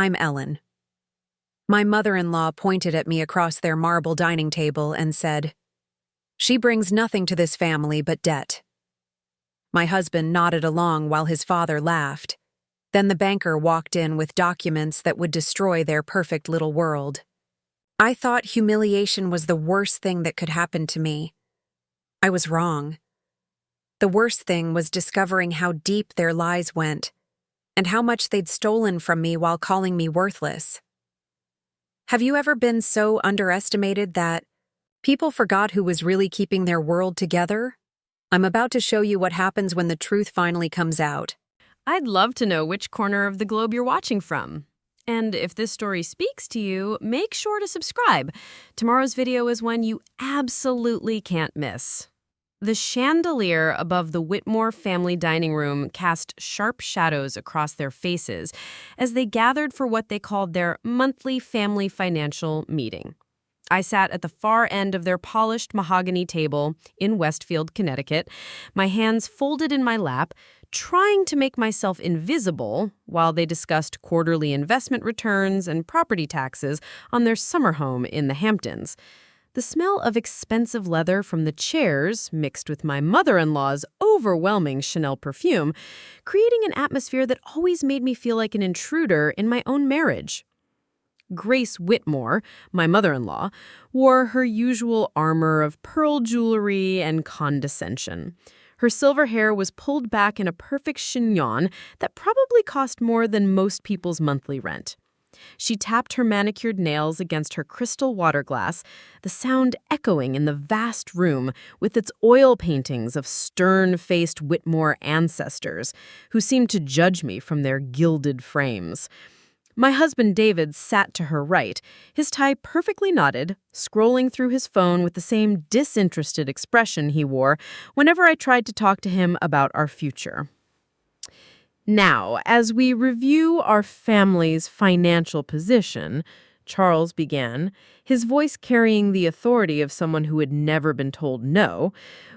I'm Ellen." My mother-in-law pointed at me across their marble dining table and said, "She brings nothing to this family but debt." My husband nodded along while his father laughed. Then the banker walked in with documents that would destroy their perfect little world. I thought humiliation was the worst thing that could happen to me. I was wrong. The worst thing was discovering how deep their lies went, and how much they'd stolen from me while calling me worthless. Have you ever been so underestimated that people forgot who was really keeping their world together? I'm about to show you what happens when the truth finally comes out. I'd love to know which corner of the globe you're watching from. And if this story speaks to you, make sure to subscribe. Tomorrow's video is one you absolutely can't miss. The chandelier above the Whitmore family dining room cast sharp shadows across their faces as they gathered for what they called their monthly family financial meeting. I sat at the far end of their polished mahogany table in Westfield, Connecticut, my hands folded in my lap, trying to make myself invisible while they discussed quarterly investment returns and property taxes on their summer home in the Hamptons. The smell of expensive leather from the chairs, mixed with my mother-in-law's overwhelming Chanel perfume, creating an atmosphere that always made me feel like an intruder in my own marriage. Grace Whitmore, my mother-in-law, wore her usual armor of pearl jewelry and condescension. Her silver hair was pulled back in a perfect chignon that probably cost more than most people's monthly rent. She tapped her manicured nails against her crystal water glass, the sound echoing in the vast room with its oil paintings of stern-faced Whitmore ancestors who seemed to judge me from their gilded frames. My husband David sat to her right, his tie perfectly knotted, scrolling through his phone with the same disinterested expression he wore whenever I tried to talk to him about our future. Now, as we review our family's financial position, Charles began, his voice carrying the authority of someone who had never been told no,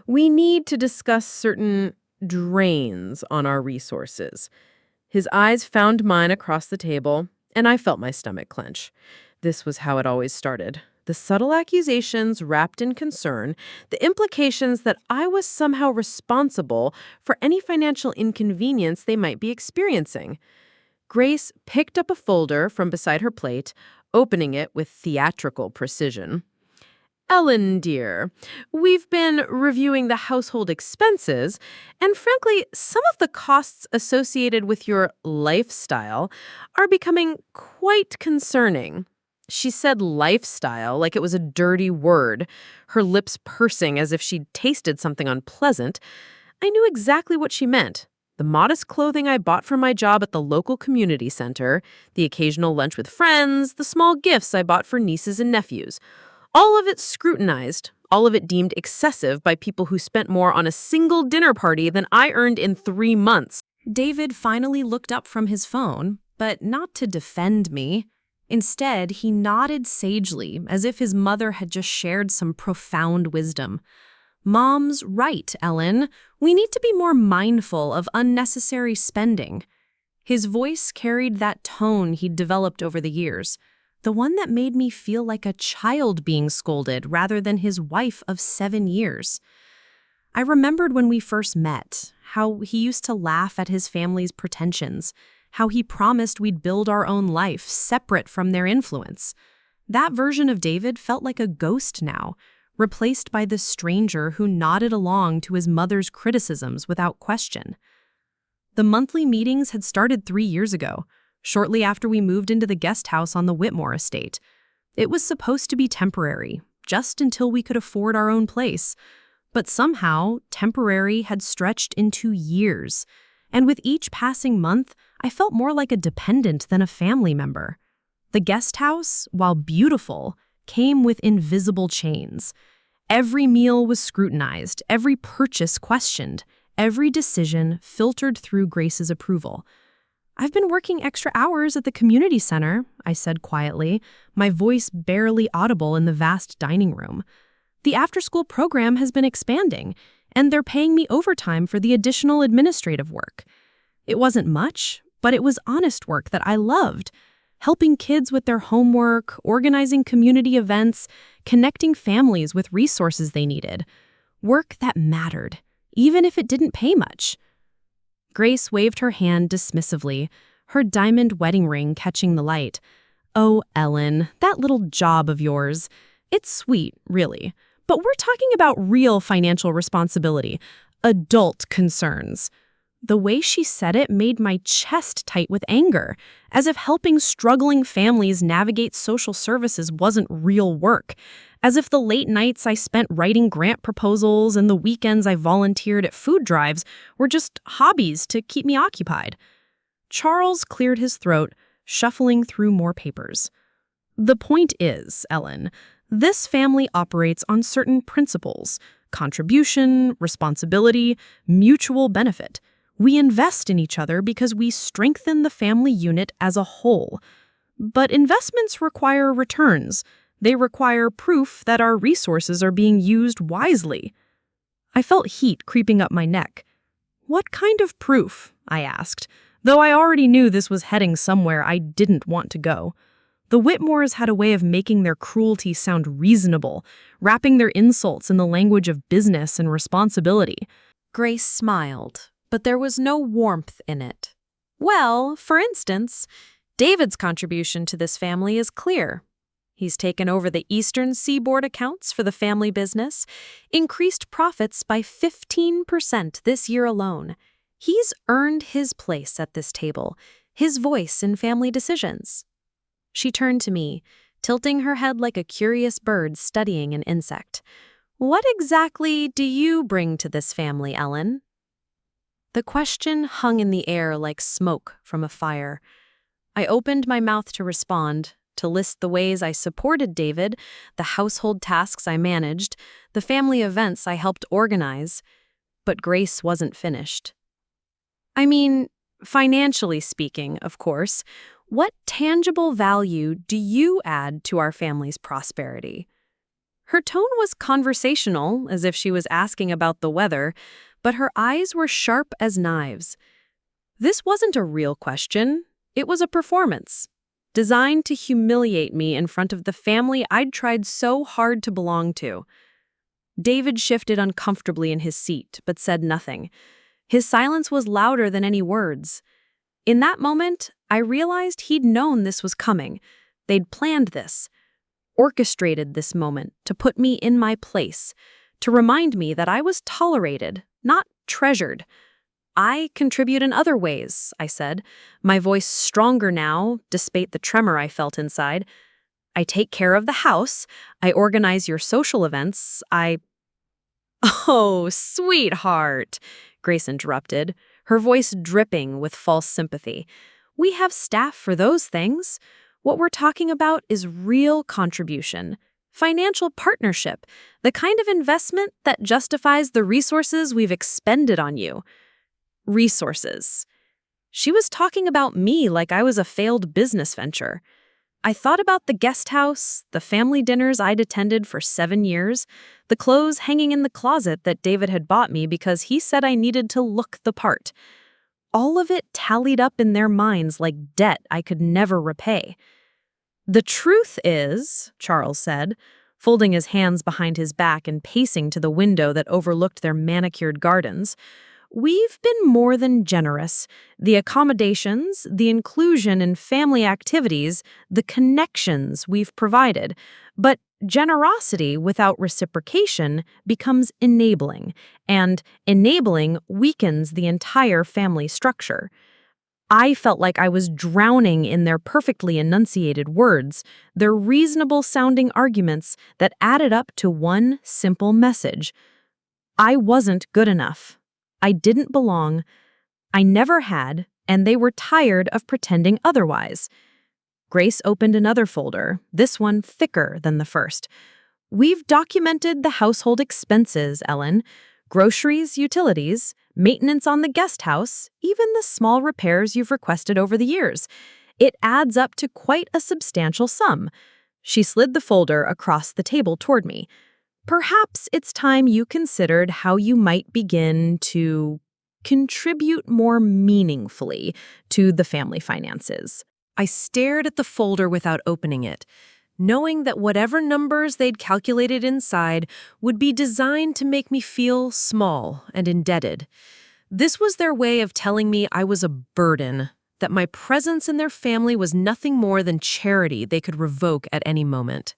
we need to discuss certain drains on our resources. His eyes found mine across the table, and I felt my stomach clench. This was how it always started. The subtle accusations wrapped in concern, the implications that I was somehow responsible for any financial inconvenience they might be experiencing. Grace picked up a folder from beside her plate, opening it with theatrical precision. "Ellen, dear, we've been reviewing the household expenses, and frankly, some of the costs associated with your lifestyle are becoming quite concerning." She said lifestyle like it was a dirty word, her lips pursing as if she'd tasted something unpleasant. I knew exactly what she meant. The modest clothing I bought for my job at the local community center, the occasional lunch with friends, the small gifts I bought for nieces and nephews. All of it scrutinized, all of it deemed excessive by people who spent more on a single dinner party than I earned in 3 months. David finally looked up from his phone, but not to defend me. Instead, he nodded sagely, as if his mother had just shared some profound wisdom. "Mom's right, Ellen. We need to be more mindful of unnecessary spending." His voice carried that tone he'd developed over the years, the one that made me feel like a child being scolded rather than his wife of 7 years. I remembered when we first met, how he used to laugh at his family's pretensions, how he promised we'd build our own life separate from their influence. That version of David felt like a ghost now, replaced by this stranger who nodded along to his mother's criticisms without question. The monthly meetings had started 3 years ago, shortly after we moved into the guest house on the Whitmore estate. It was supposed to be temporary, just until we could afford our own place. But somehow, temporary had stretched into years. And with each passing month, I felt more like a dependent than a family member. The guest house, while beautiful, came with invisible chains. Every meal was scrutinized, every purchase questioned, every decision filtered through Grace's approval. "I've been working extra hours at the community center," I said quietly, my voice barely audible in the vast dining room. "The after-school program has been expanding, and they're paying me overtime for the additional administrative work. It wasn't much, but it was honest work that I loved, helping kids with their homework, organizing community events, connecting families with resources they needed. Work that mattered, even if it didn't pay much. Grace waved her hand dismissively, her diamond wedding ring catching the light. "Oh, Ellen, that little job of yours. It's sweet, really. But we're talking about real financial responsibility, adult concerns." The way she said it made my chest tight with anger, as if helping struggling families navigate social services wasn't real work, as if the late nights I spent writing grant proposals and the weekends I volunteered at food drives were just hobbies to keep me occupied. Charles cleared his throat, shuffling through more papers. "The point is, Ellen, this family operates on certain principles: contribution, responsibility, mutual benefit. We invest in each other because we strengthen the family unit as a whole. But investments require returns. They require proof that our resources are being used wisely." I felt heat creeping up my neck. "What kind of proof?" I asked, though I already knew this was heading somewhere I didn't want to go. The Whitmores had a way of making their cruelty sound reasonable, wrapping their insults in the language of business and responsibility. Grace smiled, but there was no warmth in it. "Well, for instance, David's contribution to this family is clear. He's taken over the Eastern Seaboard accounts for the family business, increased profits by 15% this year alone. He's earned his place at this table, his voice in family decisions." She turned to me, tilting her head like a curious bird studying an insect. "What exactly do you bring to this family, Ellen?" The question hung in the air like smoke from a fire. I opened my mouth to respond, to list the ways I supported David, the household tasks I managed, the family events I helped organize. But Grace wasn't finished. "I mean, financially speaking, of course, what tangible value do you add to our family's prosperity?" Her tone was conversational, as if she was asking about the weather, but her eyes were sharp as knives. This wasn't a real question. It was a performance, designed to humiliate me in front of the family I'd tried so hard to belong to. David shifted uncomfortably in his seat, but said nothing. His silence was louder than any words. In that moment, I realized he'd known this was coming. They'd planned this, orchestrated this moment to put me in my place, to remind me that I was tolerated, not treasured. "I contribute in other ways," I said, my voice stronger now, despite the tremor I felt inside. "I take care of the house. I organize your social events. "Oh, sweetheart," Grace interrupted, her voice dripping with false sympathy. "We have staff for those things. What we're talking about is real contribution, financial partnership, the kind of investment that justifies the resources we've expended on you." Resources. She was talking about me like I was a failed business venture. I thought about the guest house, the family dinners I'd attended for 7 years, the clothes hanging in the closet that David had bought me because he said I needed to look the part. All of it tallied up in their minds like debt I could never repay. "The truth is," Charles said, folding his hands behind his back and pacing to the window that overlooked their manicured gardens, "we've been more than generous. The accommodations, the inclusion in family activities, the connections we've provided. But generosity without reciprocation becomes enabling, and enabling weakens the entire family structure." I felt like I was drowning in their perfectly enunciated words, their reasonable-sounding arguments that added up to one simple message. I wasn't good enough. I didn't belong. I never had, and they were tired of pretending otherwise. Grace opened another folder, this one thicker than the first. "We've documented the household expenses, Ellen. Groceries, utilities, maintenance on the guest house, even the small repairs you've requested over the years. It adds up to quite a substantial sum." She slid the folder across the table toward me. "Perhaps it's time you considered how you might begin to contribute more meaningfully to the family finances." I stared at the folder without opening it, knowing that whatever numbers they'd calculated inside would be designed to make me feel small and indebted. This was their way of telling me I was a burden, that my presence in their family was nothing more than charity they could revoke at any moment.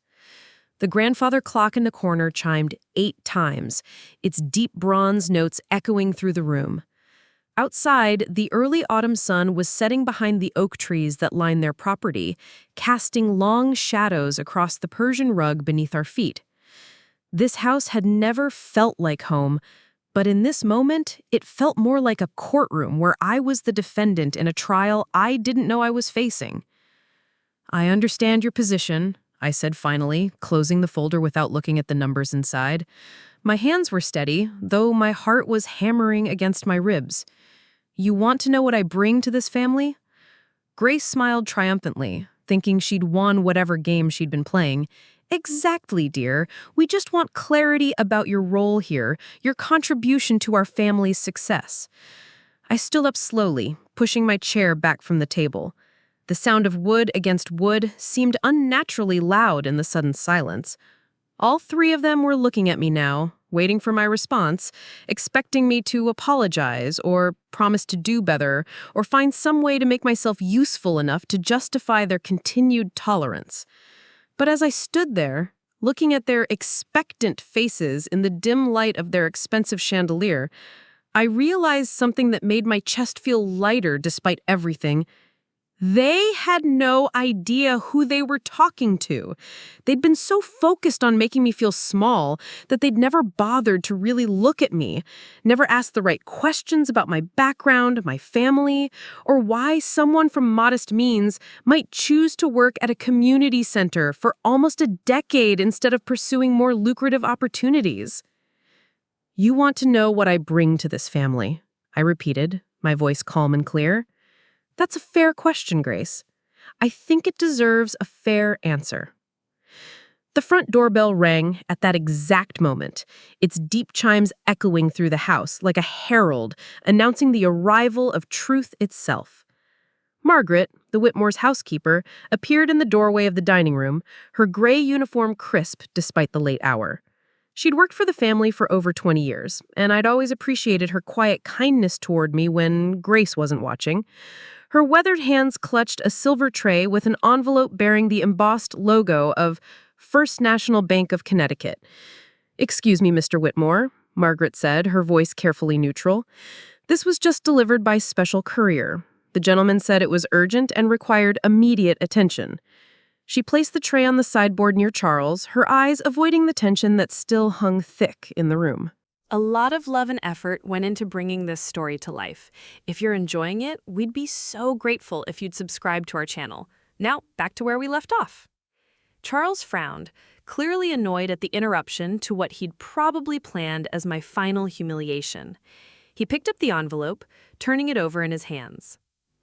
The grandfather clock in the corner chimed 8 times, its deep bronze notes echoing through the room. Outside, the early autumn sun was setting behind the oak trees that line their property, casting long shadows across the Persian rug beneath our feet. This house had never felt like home, but in this moment, it felt more like a courtroom where I was the defendant in a trial I didn't know I was facing. "I understand your position," I said finally, closing the folder without looking at the numbers inside. My hands were steady, though my heart was hammering against my ribs. "You want to know what I bring to this family?" Grace smiled triumphantly, thinking she'd won whatever game she'd been playing. "Exactly, dear. We just want clarity about your role here, your contribution to our family's success." I stood up slowly, pushing my chair back from the table. The sound of wood against wood seemed unnaturally loud in the sudden silence. All 3 of them were looking at me now, waiting for my response, expecting me to apologize or promise to do better or find some way to make myself useful enough to justify their continued tolerance. But as I stood there, looking at their expectant faces in the dim light of their expensive chandelier, I realized something that made my chest feel lighter despite everything. They had no idea who they were talking to. They'd been so focused on making me feel small that they'd never bothered to really look at me, never asked the right questions about my background, my family, or why someone from modest means might choose to work at a community center for almost a decade instead of pursuing more lucrative opportunities. "You want to know what I bring to this family," I repeated, my voice calm and clear. "That's a fair question, Grace. I think it deserves a fair answer." The front doorbell rang at that exact moment, its deep chimes echoing through the house like a herald announcing the arrival of truth itself. Margaret, the Whitmore's housekeeper, appeared in the doorway of the dining room, her gray uniform crisp despite the late hour. She'd worked for the family for over 20 years, and I'd always appreciated her quiet kindness toward me when Grace wasn't watching. Her weathered hands clutched a silver tray with an envelope bearing the embossed logo of First National Bank of Connecticut. "Excuse me, Mr. Whitmore," Margaret said, her voice carefully neutral. "This was just delivered by special courier. The gentleman said it was urgent and required immediate attention." She placed the tray on the sideboard near Charles, her eyes avoiding the tension that still hung thick in the room. A lot of love and effort went into bringing this story to life. If you're enjoying it, we'd be so grateful if you'd subscribe to our channel. Now, back to where we left off. Charles frowned, clearly annoyed at the interruption to what he'd probably planned as my final humiliation. He picked up the envelope, turning it over in his hands.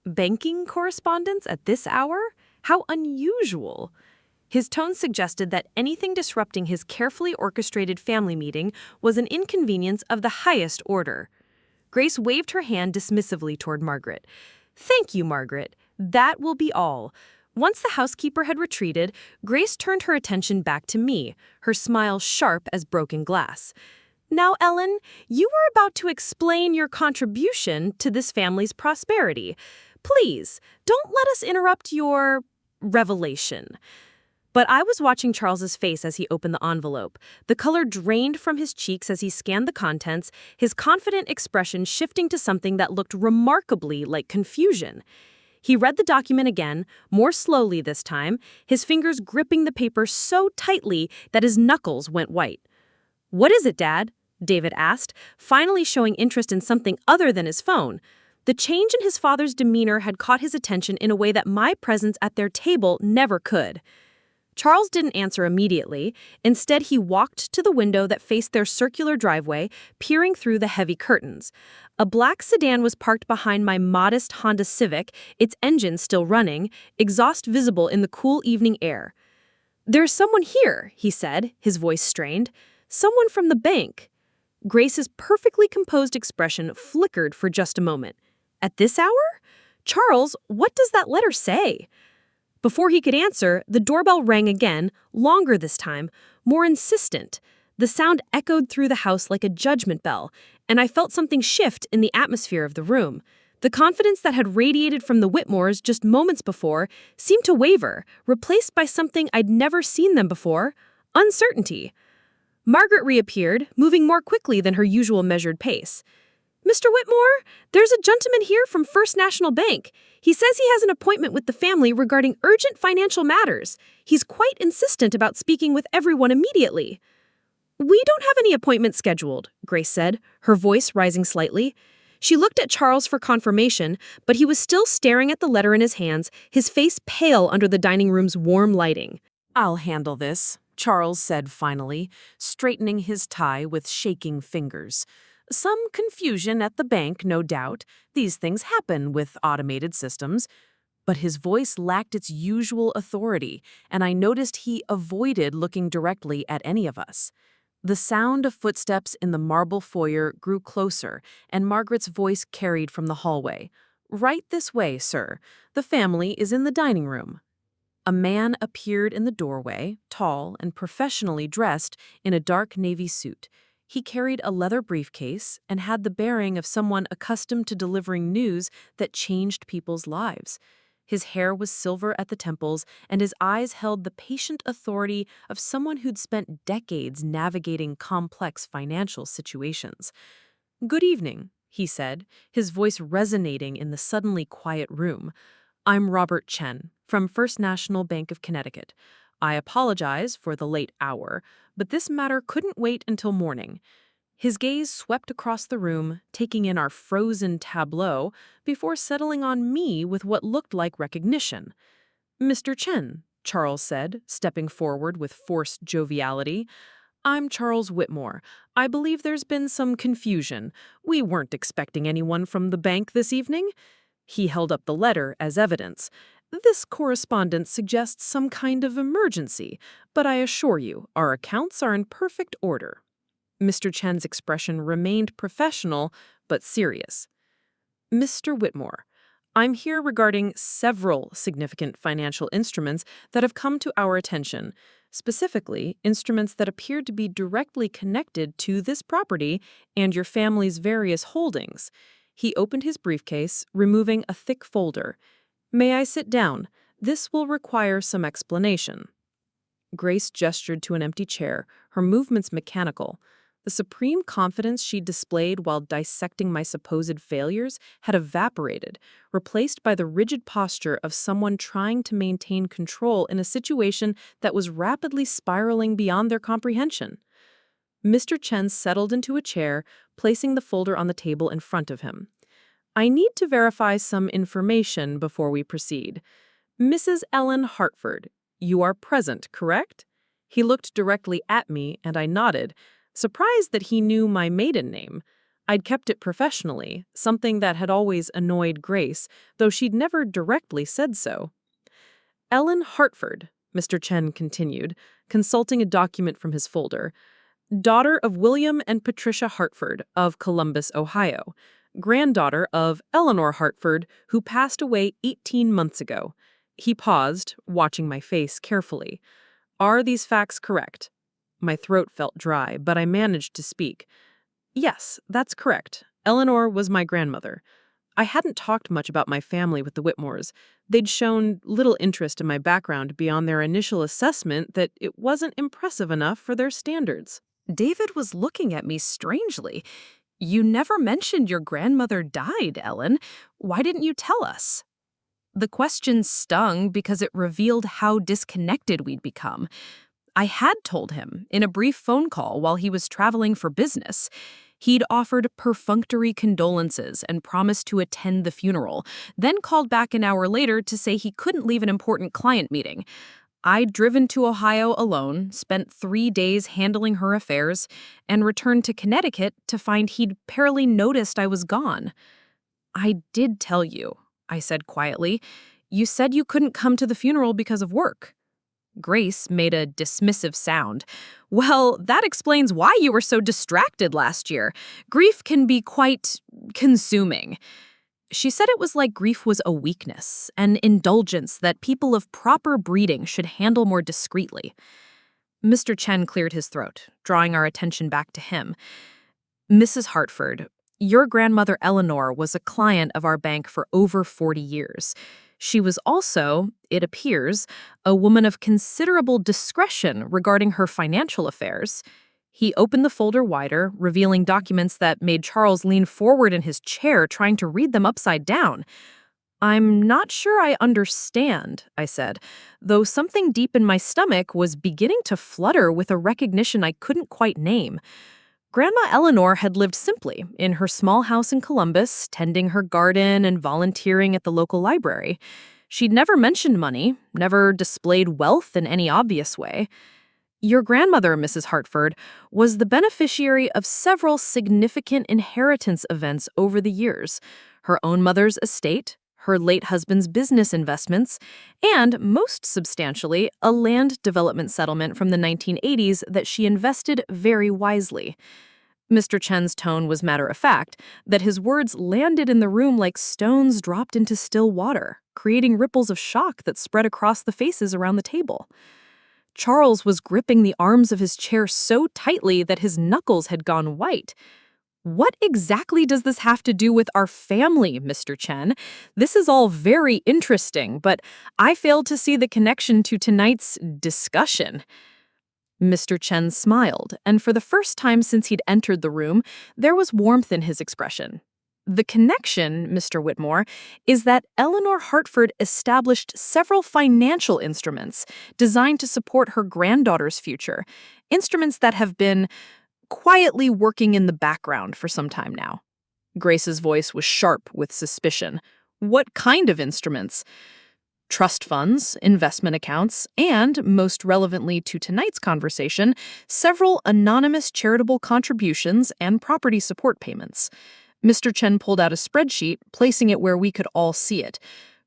Banking correspondence at this hour? How unusual! His tone suggested that anything disrupting his carefully orchestrated family meeting was an inconvenience of the highest order. Grace waved her hand dismissively toward Margaret. "Thank you, Margaret. That will be all." Once the housekeeper had retreated, Grace turned her attention back to me, her smile sharp as broken glass. "Now, Ellen, you were about to explain your contribution to this family's prosperity. Please, don't let us interrupt your revelation." But I was watching Charles's face as he opened the envelope. The color drained from his cheeks as he scanned the contents, his confident expression shifting to something that looked remarkably like confusion. He read the document again, more slowly this time, his fingers gripping the paper so tightly that his knuckles went white. "What is it, Dad?" David asked, finally showing interest in something other than his phone. The change in his father's demeanor had caught his attention in a way that my presence at their table never could. Charles didn't answer immediately. Instead, he walked to the window that faced their circular driveway, peering through the heavy curtains. A black sedan was parked behind my modest Honda Civic, its engine still running, exhaust visible in the cool evening air. "There's someone here," he said, his voice strained. "Someone from the bank." Grace's perfectly composed expression flickered for just a moment. "At this hour?" "Charles, what does that letter say?" Before he could answer, the doorbell rang again, longer this time, more insistent. The sound echoed through the house like a judgment bell, and I felt something shift in the atmosphere of the room. The confidence that had radiated from the Whitmores just moments before seemed to waver, replaced by something I'd never seen them before: uncertainty. Margaret reappeared, moving more quickly than her usual measured pace. "Mr. Whitmore, there's a gentleman here from First National Bank. He says he has an appointment with the family regarding urgent financial matters. He's quite insistent about speaking with everyone immediately." "We don't have any appointment scheduled," Grace said, her voice rising slightly. She looked at Charles for confirmation, but he was still staring at the letter in his hands, his face pale under the dining room's warm lighting. "I'll handle this," Charles said finally, straightening his tie with shaking fingers. "Some confusion at the bank, no doubt. These things happen with automated systems." But his voice lacked its usual authority, and I noticed he avoided looking directly at any of us. The sound of footsteps in the marble foyer grew closer, and Margaret's voice carried from the hallway. "Right this way, sir. The family is in the dining room." A man appeared in the doorway, tall and professionally dressed in a dark navy suit. He carried a leather briefcase and had the bearing of someone accustomed to delivering news that changed people's lives. His hair was silver at the temples, and his eyes held the patient authority of someone who'd spent decades navigating complex financial situations. "Good evening," he said, his voice resonating in the suddenly quiet room. "I'm Robert Chen, from First National Bank of Connecticut. I apologize for the late hour, but this matter couldn't wait until morning." His gaze swept across the room, taking in our frozen tableau, before settling on me with what looked like recognition. "Mr. Chen," Charles said, stepping forward with forced joviality. "I'm Charles Whitmore. I believe there's been some confusion. We weren't expecting anyone from the bank this evening." He held up the letter as evidence. "This correspondence suggests some kind of emergency, but I assure you, our accounts are in perfect order." Mr. Chen's expression remained professional, but serious. "Mr. Whitmore, I'm here regarding several significant financial instruments that have come to our attention, specifically instruments that appear to be directly connected to this property and your family's various holdings." He opened his briefcase, removing a thick folder. "May I sit down? This will require some explanation." Grace gestured to an empty chair, her movements mechanical. The supreme confidence she displayed while dissecting my supposed failures had evaporated, replaced by the rigid posture of someone trying to maintain control in a situation that was rapidly spiraling beyond their comprehension. Mr. Chen settled into a chair, placing the folder on the table in front of him. "I need to verify some information before we proceed. Mrs. Ellen Hartford, you are present, correct?" He looked directly at me, and I nodded, surprised that he knew my maiden name. I'd kept it professionally, something that had always annoyed Grace, though she'd never directly said so. "Ellen Hartford," Mr. Chen continued, consulting a document from his folder, "daughter of William and Patricia Hartford of Columbus, Ohio, granddaughter of Eleanor Hartford, who passed away 18 months ago." He paused, watching my face carefully. "Are these facts correct?" My throat felt dry, but I managed to speak. "Yes, that's correct. Eleanor was my grandmother." I hadn't talked much about my family with the Whitmores. They'd shown little interest in my background beyond their initial assessment that it wasn't impressive enough for their standards. David was looking at me strangely. "You never mentioned your grandmother died, Ellen. Why didn't you tell us?" The question stung because it revealed how disconnected we'd become. I had told him in a brief phone call while he was traveling for business. He'd offered perfunctory condolences and promised to attend the funeral, then called back an hour later to say he couldn't leave an important client meeting. I'd driven to Ohio alone, spent 3 days handling her affairs, and returned to Connecticut to find he'd barely noticed I was gone. "I did tell you," I said quietly. "You said you couldn't come to the funeral because of work." Grace made a dismissive sound. "Well, that explains why you were so distracted last year. Grief can be quite consuming." She said it was like grief was a weakness, an indulgence that people of proper breeding should handle more discreetly. Mr. Chen cleared his throat, drawing our attention back to him. Mrs. Hartford, your grandmother Eleanor was a client of our bank for over 40 years. She was also, it appears, a woman of considerable discretion regarding her financial affairs. He opened the folder wider, revealing documents that made Charles lean forward in his chair, trying to read them upside down. I'm not sure I understand, I said, though something deep in my stomach was beginning to flutter with a recognition I couldn't quite name. Grandma Eleanor had lived simply in her small house in Columbus, tending her garden and volunteering at the local library. She'd never mentioned money, never displayed wealth in any obvious way. Your grandmother, Mrs. Hartford, was the beneficiary of several significant inheritance events over the years: her own mother's estate, her late husband's business investments, and, most substantially, a land development settlement from the 1980s that she invested very wisely. Mr. Chen's tone was matter-of-fact, that his words landed in the room like stones dropped into still water, creating ripples of shock that spread across the faces around the table. Charles was gripping the arms of his chair so tightly that his knuckles had gone white. What exactly does this have to do with our family, Mr. Chen? This is all very interesting, but I fail to see the connection to tonight's discussion. Mr. Chen smiled, and for the first time since he'd entered the room, there was warmth in his expression. The connection, Mr. Whitmore, is that Eleanor Hartford established several financial instruments designed to support her granddaughter's future, instruments that have been quietly working in the background for some time now. Grace's voice was sharp with suspicion. What kind of instruments? Trust funds, investment accounts, and, most relevantly to tonight's conversation, several anonymous charitable contributions and property support payments. Mr. Chen pulled out a spreadsheet, placing it where we could all see it.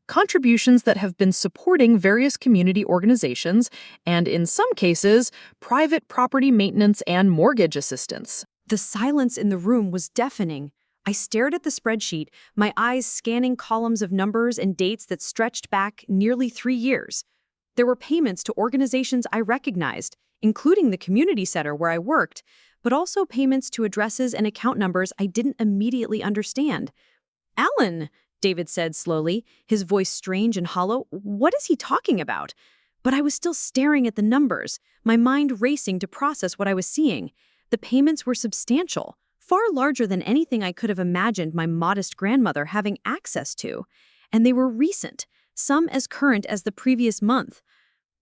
Contributions that have been supporting various community organizations and, in some cases, private property maintenance and mortgage assistance. The silence in the room was deafening. I stared at the spreadsheet, my eyes scanning columns of numbers and dates that stretched back nearly 3 years. There were payments to organizations I recognized, including the community center where I worked, but also payments to addresses and account numbers I didn't immediately understand. "Alan," David said slowly, his voice strange and hollow, "what is he talking about?" But I was still staring at the numbers, my mind racing to process what I was seeing. The payments were substantial, far larger than anything I could have imagined my modest grandmother having access to. And they were recent, some as current as the previous month.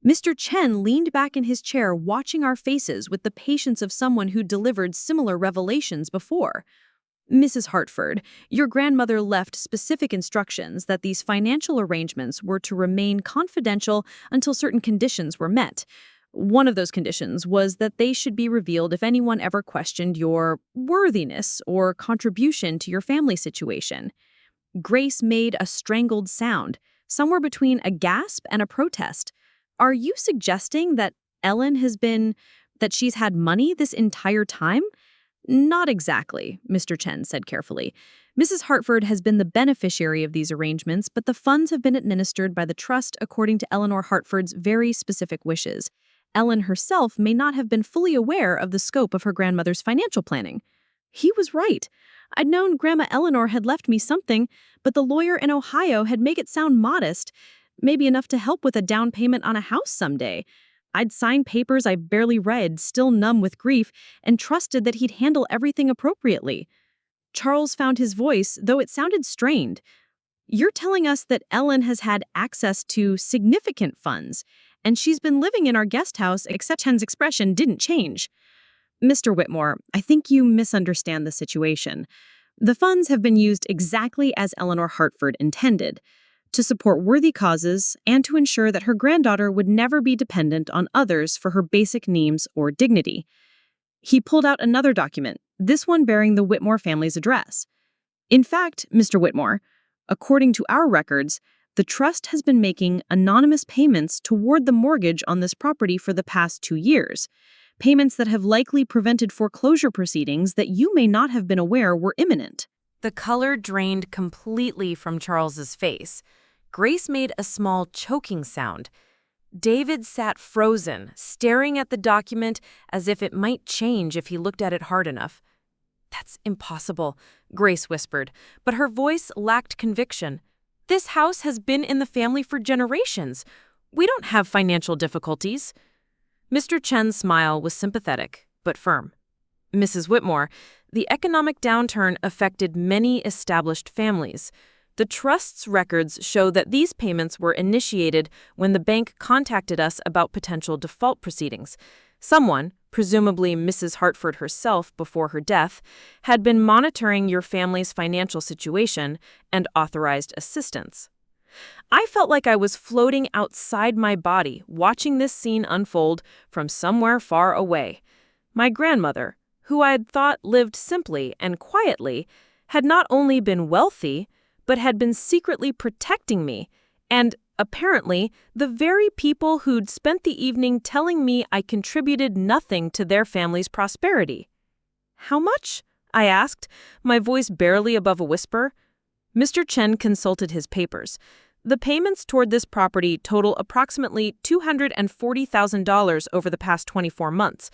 Mr. Chen leaned back in his chair, watching our faces with the patience of someone who delivered similar revelations before. "Mrs. Hartford, your grandmother left specific instructions that these financial arrangements were to remain confidential until certain conditions were met. One of those conditions was that they should be revealed if anyone ever questioned your worthiness or contribution to your family situation." Grace made a strangled sound, somewhere between a gasp and a protest. "Are you suggesting that that she's had money this entire time?" "Not exactly," Mr. Chen said carefully. "Mrs. Hartford has been the beneficiary of these arrangements, but the funds have been administered by the trust according to Eleanor Hartford's very specific wishes. Ellen herself may not have been fully aware of the scope of her grandmother's financial planning." He was right. I'd known Grandma Eleanor had left me something, but the lawyer in Ohio had made it sound modest, maybe enough to help with a down payment on a house someday. I'd signed papers I barely read, still numb with grief, and trusted that he'd handle everything appropriately. Charles found his voice, though it sounded strained. "You're telling us that Ellen has had access to significant funds, and she's been living in our guest house, except Chen's expression didn't change." "Mr. Whitmore, I think you misunderstand the situation. The funds have been used exactly as Eleanor Hartford intended, to support worthy causes and to ensure that her granddaughter would never be dependent on others for her basic needs or dignity." He pulled out another document, this one bearing the Whitmore family's address. "In fact, Mr. Whitmore, according to our records, the trust has been making anonymous payments toward the mortgage on this property for the past 2 years, payments that have likely prevented foreclosure proceedings that you may not have been aware were imminent." The color drained completely from Charles's face. Grace made a small choking sound. David sat frozen, staring at the document as if it might change if he looked at it hard enough. "That's impossible," Grace whispered, but her voice lacked conviction. "This house has been in the family for generations. We don't have financial difficulties." Mr. Chen's smile was sympathetic, but firm. "Mrs. Whitmore, the economic downturn affected many established families. The trust's records show that these payments were initiated when the bank contacted us about potential default proceedings. Someone, presumably Mrs. Hartford herself before her death, had been monitoring your family's financial situation and authorized assistance." I felt like I was floating outside my body, watching this scene unfold from somewhere far away. My grandmother, who I had thought lived simply and quietly, had not only been wealthy, but had been secretly protecting me, and, apparently, the very people who'd spent the evening telling me I contributed nothing to their family's prosperity. "How much?" I asked, my voice barely above a whisper. Mr. Chen consulted his papers. "The payments toward this property total approximately $240,000 over the past 24 months.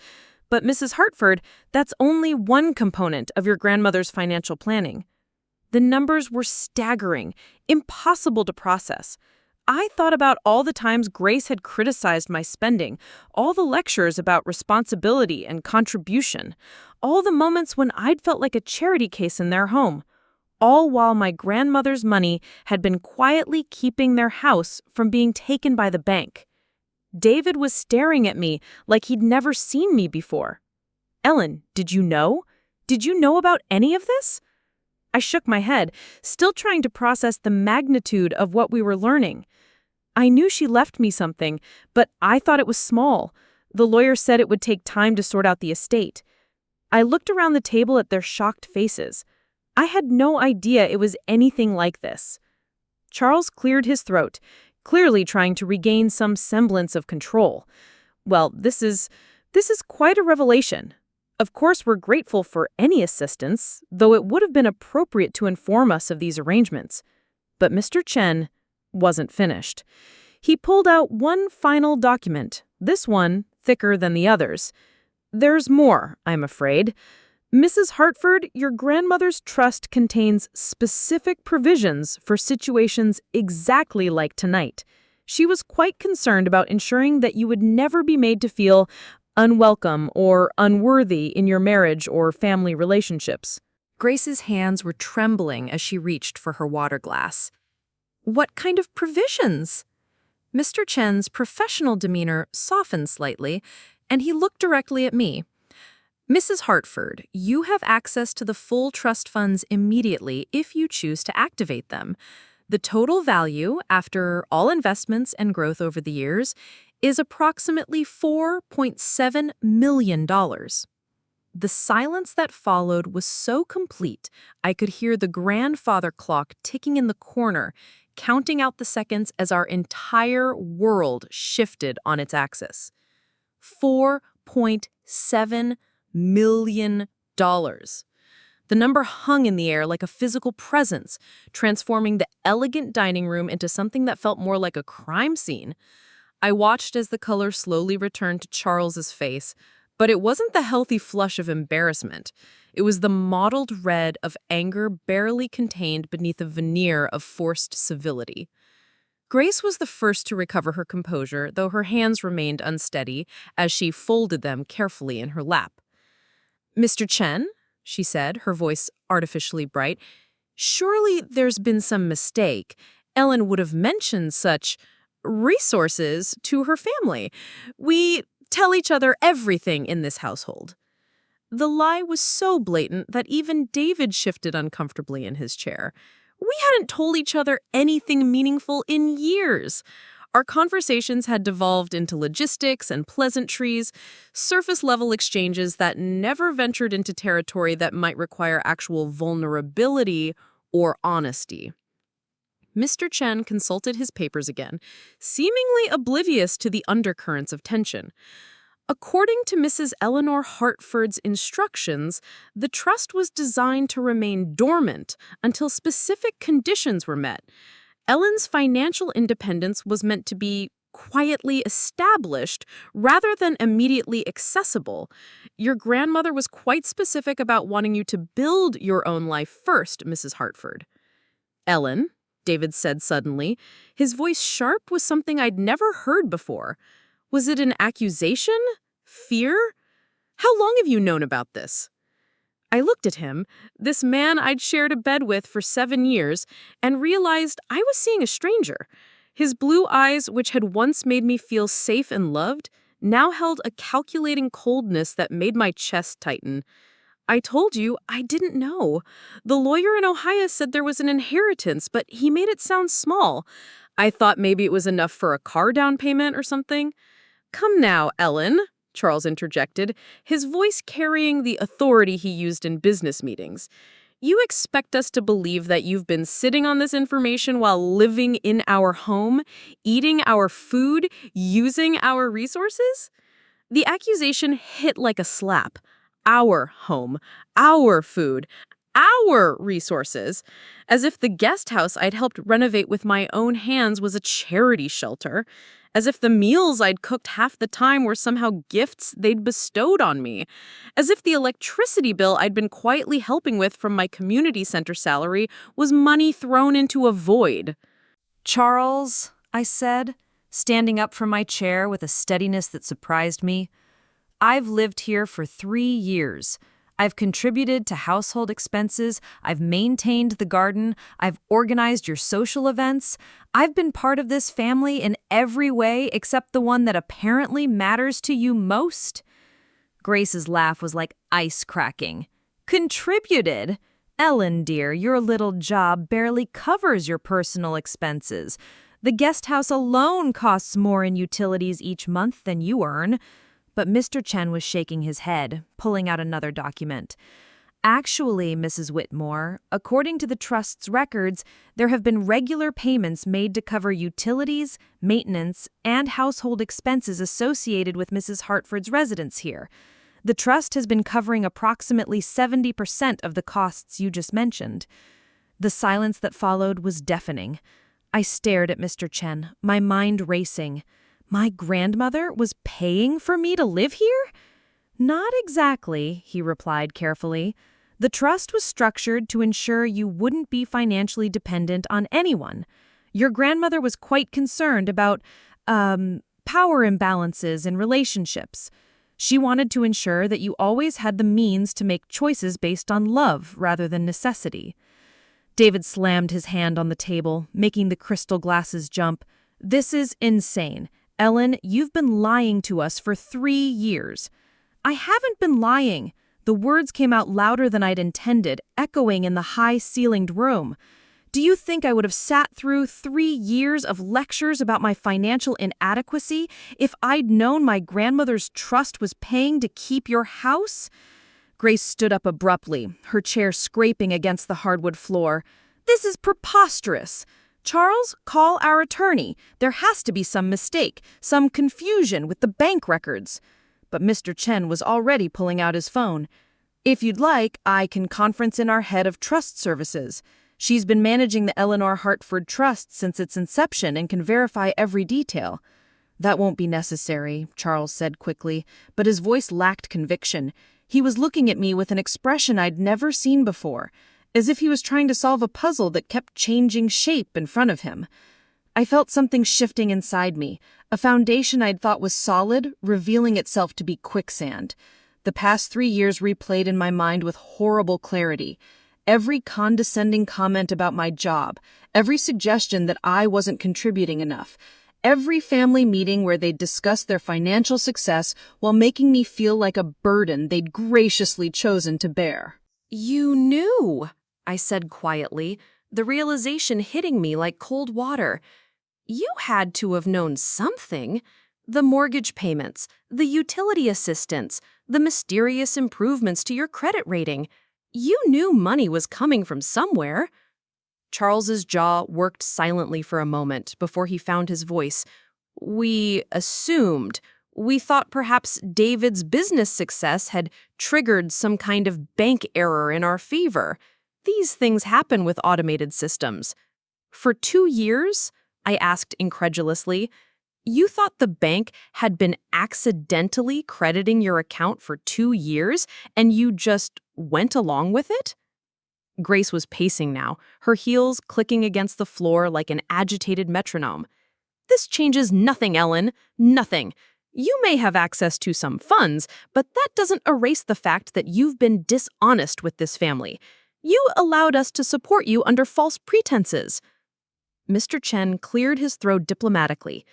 But Mrs. Hartford, that's only one component of your grandmother's financial planning." The numbers were staggering, impossible to process. I thought about all the times Grace had criticized my spending, all the lectures about responsibility and contribution, all the moments when I'd felt like a charity case in their home, all while my grandmother's money had been quietly keeping their house from being taken by the bank. David was staring at me like he'd never seen me before. "Ellen, did you know? Did you know about any of this?" I shook my head, still trying to process the magnitude of what we were learning. I knew she left me something, but I thought it was small. The lawyer said it would take time to sort out the estate. I looked around the table at their shocked faces. I had no idea it was anything like this. Charles cleared his throat, clearly trying to regain some semblance of control. "Well, this is quite a revelation. Of course, we're grateful for any assistance, though it would have been appropriate to inform us of these arrangements." But Mr. Chen wasn't finished. He pulled out one final document, this one thicker than the others. "There's more, I'm afraid. Mrs. Hartford, your grandmother's trust contains specific provisions for situations exactly like tonight. She was quite concerned about ensuring that you would never be made to feel unwelcome or unworthy in your marriage or family relationships." Grace's hands were trembling as she reached for her water glass. "What kind of provisions?" Mr. Chen's professional demeanor softened slightly, and he looked directly at me. "Mrs. Hartford, you have access to the full trust funds immediately if you choose to activate them. The total value, after all investments and growth over the years, is approximately $4.7 million. The silence that followed was so complete, I could hear the grandfather clock ticking in the corner, counting out the seconds as our entire world shifted on its axis. $4.7 million. The number hung in the air like a physical presence, transforming the elegant dining room into something that felt more like a crime scene. I watched as the color slowly returned to Charles's face, but it wasn't the healthy flush of embarrassment. It was the mottled red of anger barely contained beneath a veneer of forced civility. Grace was the first to recover her composure, though her hands remained unsteady as she folded them carefully in her lap. "Mr. Chen," she said, her voice artificially bright, "surely there's been some mistake. Ellen would have mentioned such resources to her family. We tell each other everything in this household." The lie was so blatant that even David shifted uncomfortably in his chair. We hadn't told each other anything meaningful in years. Our conversations had devolved into logistics and pleasantries, surface-level exchanges that never ventured into territory that might require actual vulnerability or honesty. Mr. Chen consulted his papers again, seemingly oblivious to the undercurrents of tension. According to Mrs. Eleanor Hartford's instructions, the trust was designed to remain dormant until specific conditions were met. Ellen's financial independence was meant to be quietly established rather than immediately accessible. Your grandmother was quite specific about wanting you to build your own life first, Mrs. Hartford. Ellen, David said suddenly, his voice sharp with something I'd never heard before. Was it an accusation? Fear? How long have you known about this? I looked at him, this man I'd shared a bed with for 7 years, and realized I was seeing a stranger. His blue eyes, which had once made me feel safe and loved, now held a calculating coldness that made my chest tighten. I told you I didn't know. The lawyer in Ohio said there was an inheritance, but he made it sound small. I thought maybe it was enough for a car down payment or something. Come now, Ellen, Charles interjected, his voice carrying the authority he used in business meetings. You expect us to believe that you've been sitting on this information while living in our home, eating our food, using our resources? The accusation hit like a slap. Our home, our food, our resources, as if the guest house I'd helped renovate with my own hands was a charity shelter, as if the meals I'd cooked half the time were somehow gifts they'd bestowed on me, as if the electricity bill I'd been quietly helping with from my community center salary was money thrown into a void. Charles, I said, standing up from my chair with a steadiness that surprised me, I've lived here for 3 years. I've contributed to household expenses, I've maintained the garden, I've organized your social events. I've been part of this family in every way except the one that apparently matters to you most. Grace's laugh was like ice cracking. Contributed? Ellen, dear, your little job barely covers your personal expenses. The guest house alone costs more in utilities each month than you earn. But Mr. Chen was shaking his head, pulling out another document. Actually, Mrs. Whitmore, according to the Trust's records, there have been regular payments made to cover utilities, maintenance, and household expenses associated with Mrs. Hartford's residence here. The Trust has been covering approximately 70% of the costs you just mentioned. The silence that followed was deafening. I stared at Mr. Chen, my mind racing. My grandmother was paying for me to live here? Not exactly, he replied carefully. The trust was structured to ensure you wouldn't be financially dependent on anyone. Your grandmother was quite concerned about, power imbalances in relationships. She wanted to ensure that you always had the means to make choices based on love rather than necessity. David slammed his hand on the table, making the crystal glasses jump. This is insane. Ellen, you've been lying to us for 3 years. I haven't been lying. The words came out louder than I'd intended, echoing in the high-ceilinged room. Do you think I would have sat through 3 years of lectures about my financial inadequacy if I'd known my grandmother's trust was paying to keep your house? Grace stood up abruptly, her chair scraping against the hardwood floor. This is preposterous. Charles, call our attorney. There has to be some mistake, some confusion with the bank records. But Mr. Chen was already pulling out his phone. If you'd like, I can conference in our head of trust services. She's been managing the Eleanor Hartford Trust since its inception and can verify every detail. That won't be necessary, Charles said quickly, but his voice lacked conviction. He was looking at me with an expression I'd never seen before, as if he was trying to solve a puzzle that kept changing shape in front of him. I felt something shifting inside me, a foundation I'd thought was solid, revealing itself to be quicksand. The past 3 years replayed in my mind with horrible clarity. Every condescending comment about my job, every suggestion that I wasn't contributing enough, every family meeting where they'd discuss their financial success while making me feel like a burden they'd graciously chosen to bear. You knew, I said quietly, the realization hitting me like cold water. You had to have known something. The mortgage payments, the utility assistance, the mysterious improvements to your credit rating. You knew money was coming from somewhere. Charles's jaw worked silently for a moment before he found his voice. We assumed. We thought perhaps David's business success had triggered some kind of bank error in our favor. These things happen with automated systems. For 2 years, I asked incredulously, you thought the bank had been accidentally crediting your account for 2 years and you just went along with it? Grace was pacing now, her heels clicking against the floor like an agitated metronome. This changes nothing, Ellen. Nothing. You may have access to some funds, but that doesn't erase the fact that you've been dishonest with this family. You allowed us to support you under false pretenses. Mr. Chen cleared his throat diplomatically.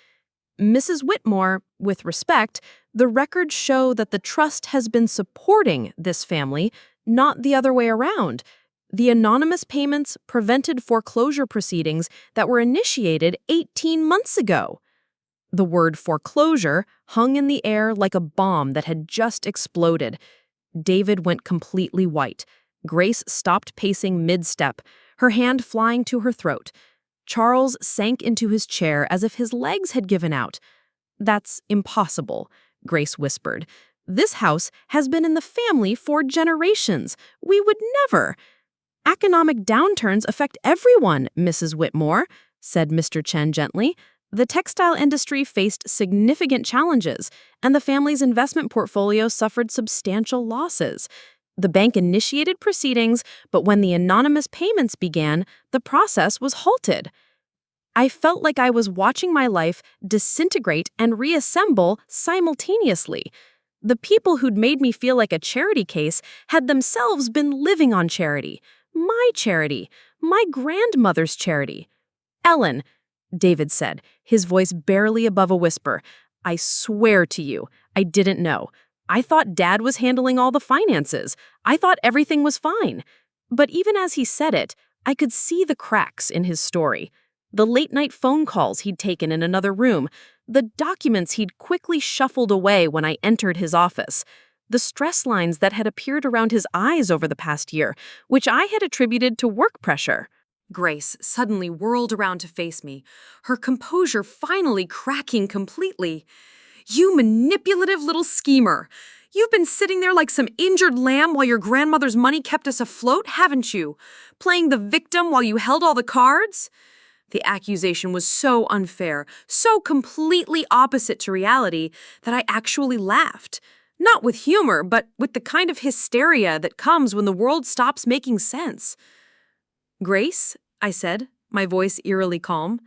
Mrs. Whitmore, with respect, the records show that the trust has been supporting this family, not the other way around. The anonymous payments prevented foreclosure proceedings that were initiated 18 months ago. The word foreclosure hung in the air like a bomb that had just exploded. David went completely white. Grace stopped pacing mid-step, her hand flying to her throat. Charles sank into his chair as if his legs had given out. That's impossible, Grace whispered. This house has been in the family for generations. We would never. Economic downturns affect everyone, Mrs. Whitmore, said Mr. Chen gently. The textile industry faced significant challenges, and the family's investment portfolio suffered substantial losses. The bank initiated proceedings, but when the anonymous payments began, the process was halted. I felt like I was watching my life disintegrate and reassemble simultaneously. The people who'd made me feel like a charity case had themselves been living on charity. My charity. My grandmother's charity. Ellen, David said, his voice barely above a whisper, I swear to you, I didn't know. I thought Dad was handling all the finances. I thought everything was fine. But even as he said it, I could see the cracks in his story. The late-night phone calls he'd taken in another room, the documents he'd quickly shuffled away when I entered his office, the stress lines that had appeared around his eyes over the past year, which I had attributed to work pressure. Grace suddenly whirled around to face me, her composure finally cracking completely. You manipulative little schemer! You've been sitting there like some injured lamb while your grandmother's money kept us afloat, haven't you? Playing the victim while you held all the cards? The accusation was so unfair, so completely opposite to reality, that I actually laughed. Not with humor, but with the kind of hysteria that comes when the world stops making sense. Grace, I said, my voice eerily calm,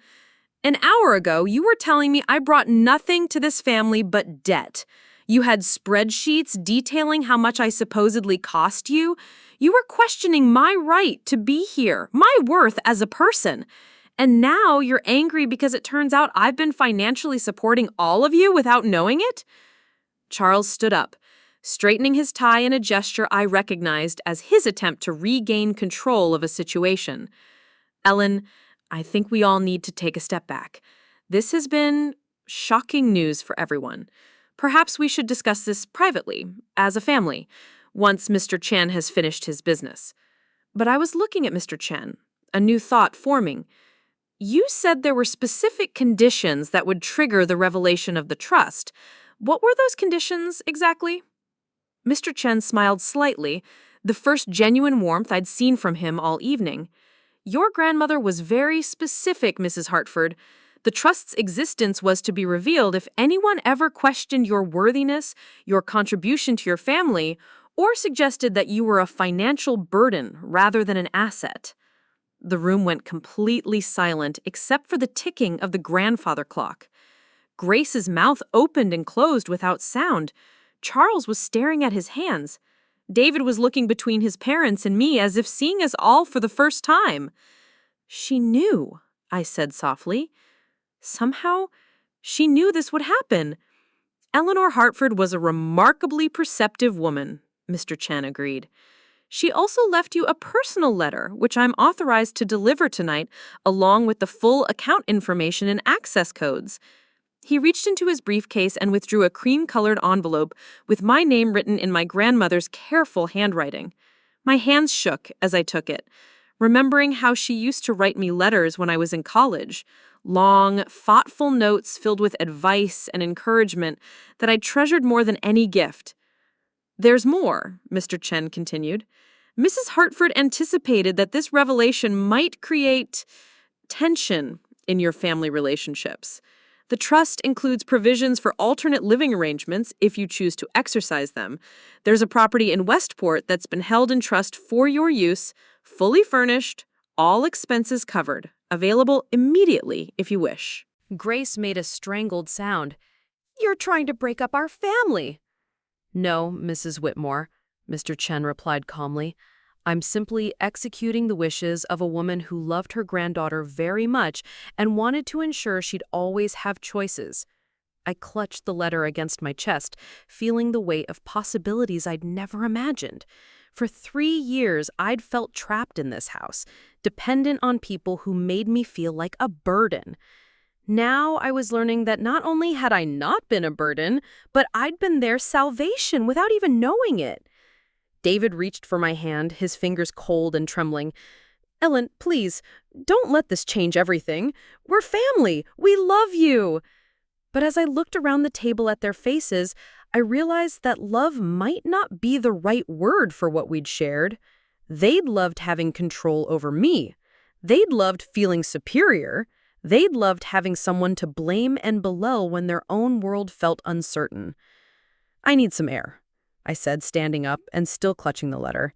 an hour ago you were telling me I brought nothing to this family but debt. You had spreadsheets detailing how much I supposedly cost you. You were questioning my right to be here, my worth as a person. And now you're angry because it turns out I've been financially supporting all of you without knowing it? Charles stood up, straightening his tie in a gesture I recognized as his attempt to regain control of a situation. Ellen, I think we all need to take a step back. This has been shocking news for everyone. Perhaps we should discuss this privately, as a family, once Mr. Chen has finished his business. But I was looking at Mr. Chen, a new thought forming. You said there were specific conditions that would trigger the revelation of the trust. What were those conditions exactly? Mr. Chen smiled slightly, the first genuine warmth I'd seen from him all evening. Your grandmother was very specific, Mrs. Hartford. The trust's existence was to be revealed if anyone ever questioned your worthiness, your contribution to your family, or suggested that you were a financial burden rather than an asset. The room went completely silent except for the ticking of the grandfather clock. Grace's mouth opened and closed without sound. Charles was staring at his hands. David was looking between his parents and me as if seeing us all for the first time. She knew, I said softly. Somehow, she knew this would happen. Eleanor Hartford was a remarkably perceptive woman, Mr. Chen agreed. She also left you a personal letter, which I'm authorized to deliver tonight, along with the full account information and access codes. He reached into his briefcase and withdrew a cream-colored envelope with my name written in my grandmother's careful handwriting. My hands shook as I took it, remembering how she used to write me letters when I was in college, long, thoughtful notes filled with advice and encouragement that I treasured more than any gift. "There's more," Mr. Chen continued. "Mrs. Hartford anticipated that this revelation might create tension in your family relationships. The trust includes provisions for alternate living arrangements if you choose to exercise them. There's a property in Westport that's been held in trust for your use, fully furnished, all expenses covered, available immediately if you wish." Grace made a strangled sound. "You're trying to break up our family." "No, Mrs. Whitmore," Mr. Chen replied calmly. "I'm simply executing the wishes of a woman who loved her granddaughter very much and wanted to ensure she'd always have choices." I clutched the letter against my chest, feeling the weight of possibilities I'd never imagined. For 3 years, I'd felt trapped in this house, dependent on people who made me feel like a burden. Now I was learning that not only had I not been a burden, but I'd been their salvation without even knowing it. David reached for my hand, his fingers cold and trembling. "Ellen, please, don't let this change everything. We're family. We love you." But as I looked around the table at their faces, I realized that love might not be the right word for what we'd shared. They'd loved having control over me. They'd loved feeling superior. They'd loved having someone to blame and belittle when their own world felt uncertain. "I need some air," I said, standing up and still clutching the letter.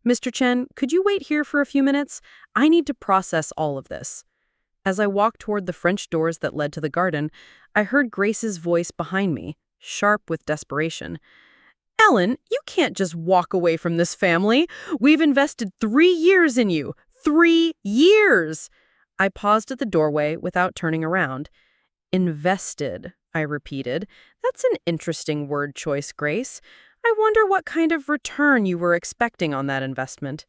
"Mr. Chen, could you wait here for a few minutes? I need to process all of this." As I walked toward the French doors that led to the garden, I heard Grace's voice behind me, sharp with desperation. "Ellen, you can't just walk away from this family. We've invested 3 years in you. 3 years!" I paused at the doorway without turning around. "Invested," I repeated. "That's an interesting word choice, Grace. I wonder what kind of return you were expecting on that investment."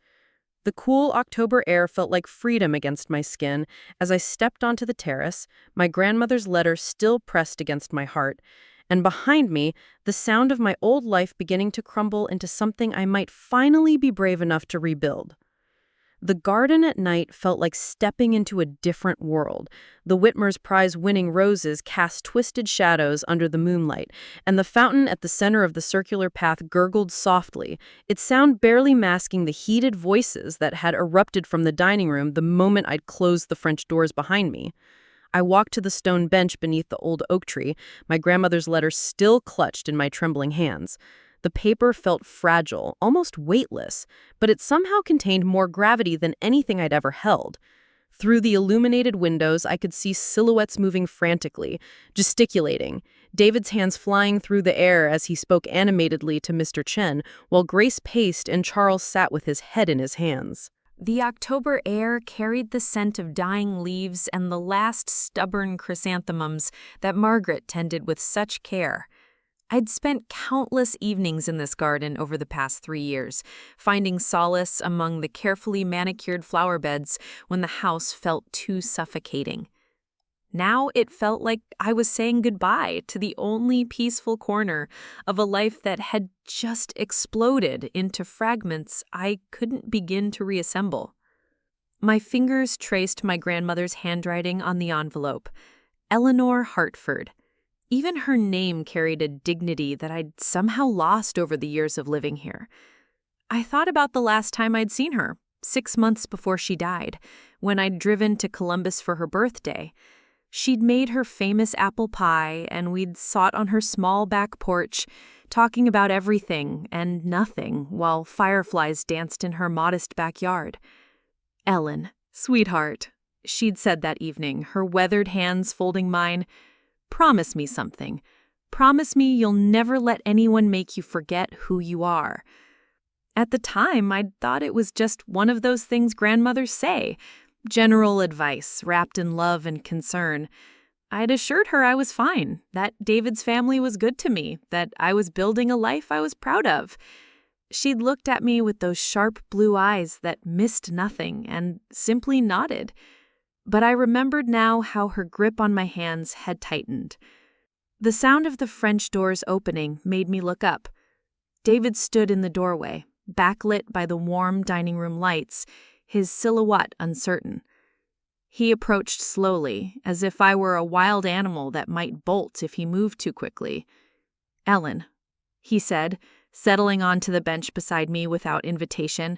The cool October air felt like freedom against my skin as I stepped onto the terrace, my grandmother's letter still pressed against my heart, and behind me, the sound of my old life beginning to crumble into something I might finally be brave enough to rebuild. The garden at night felt like stepping into a different world. The Whitmer's prize-winning roses cast twisted shadows under the moonlight, and the fountain at the center of the circular path gurgled softly, its sound barely masking the heated voices that had erupted from the dining room the moment I'd closed the French doors behind me. I walked to the stone bench beneath the old oak tree, my grandmother's letter still clutched in my trembling hands. The paper felt fragile, almost weightless, but it somehow contained more gravity than anything I'd ever held. Through the illuminated windows, I could see silhouettes moving frantically, gesticulating, David's hands flying through the air as he spoke animatedly to Mr. Chen, while Grace paced and Charles sat with his head in his hands. The October air carried the scent of dying leaves and the last stubborn chrysanthemums that Margaret tended with such care. I'd spent countless evenings in this garden over the past 3 years, finding solace among the carefully manicured flower beds when the house felt too suffocating. Now it felt like I was saying goodbye to the only peaceful corner of a life that had just exploded into fragments I couldn't begin to reassemble. My fingers traced my grandmother's handwriting on the envelope, Eleanor Hartford. Even her name carried a dignity that I'd somehow lost over the years of living here. I thought about the last time I'd seen her, 6 months before she died, when I'd driven to Columbus for her birthday. She'd made her famous apple pie, and we'd sat on her small back porch, talking about everything and nothing while fireflies danced in her modest backyard. "Ellen, sweetheart," she'd said that evening, her weathered hands folding mine, "promise me something. Promise me you'll never let anyone make you forget who you are." At the time, I'd thought it was just one of those things grandmothers say, general advice wrapped in love and concern. I'd assured her I was fine, that David's family was good to me, that I was building a life I was proud of. She'd looked at me with those sharp blue eyes that missed nothing and simply nodded. But I remembered now how her grip on my hands had tightened. The sound of the French doors opening made me look up. David stood in the doorway, backlit by the warm dining room lights, his silhouette uncertain. He approached slowly, as if I were a wild animal that might bolt if he moved too quickly. "Ellen," he said, settling onto the bench beside me without invitation,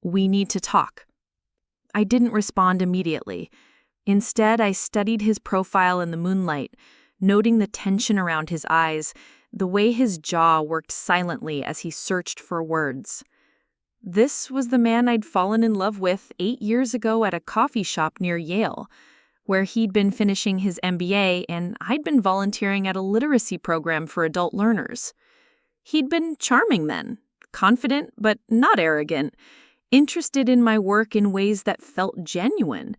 "we need to talk." I didn't respond immediately. Instead, I studied his profile in the moonlight, noting the tension around his eyes, the way his jaw worked silently as he searched for words. This was the man I'd fallen in love with 8 years ago at a coffee shop near Yale, where he'd been finishing his MBA and I'd been volunteering at a literacy program for adult learners. He'd been charming then, confident but not arrogant, interested in my work in ways that felt genuine.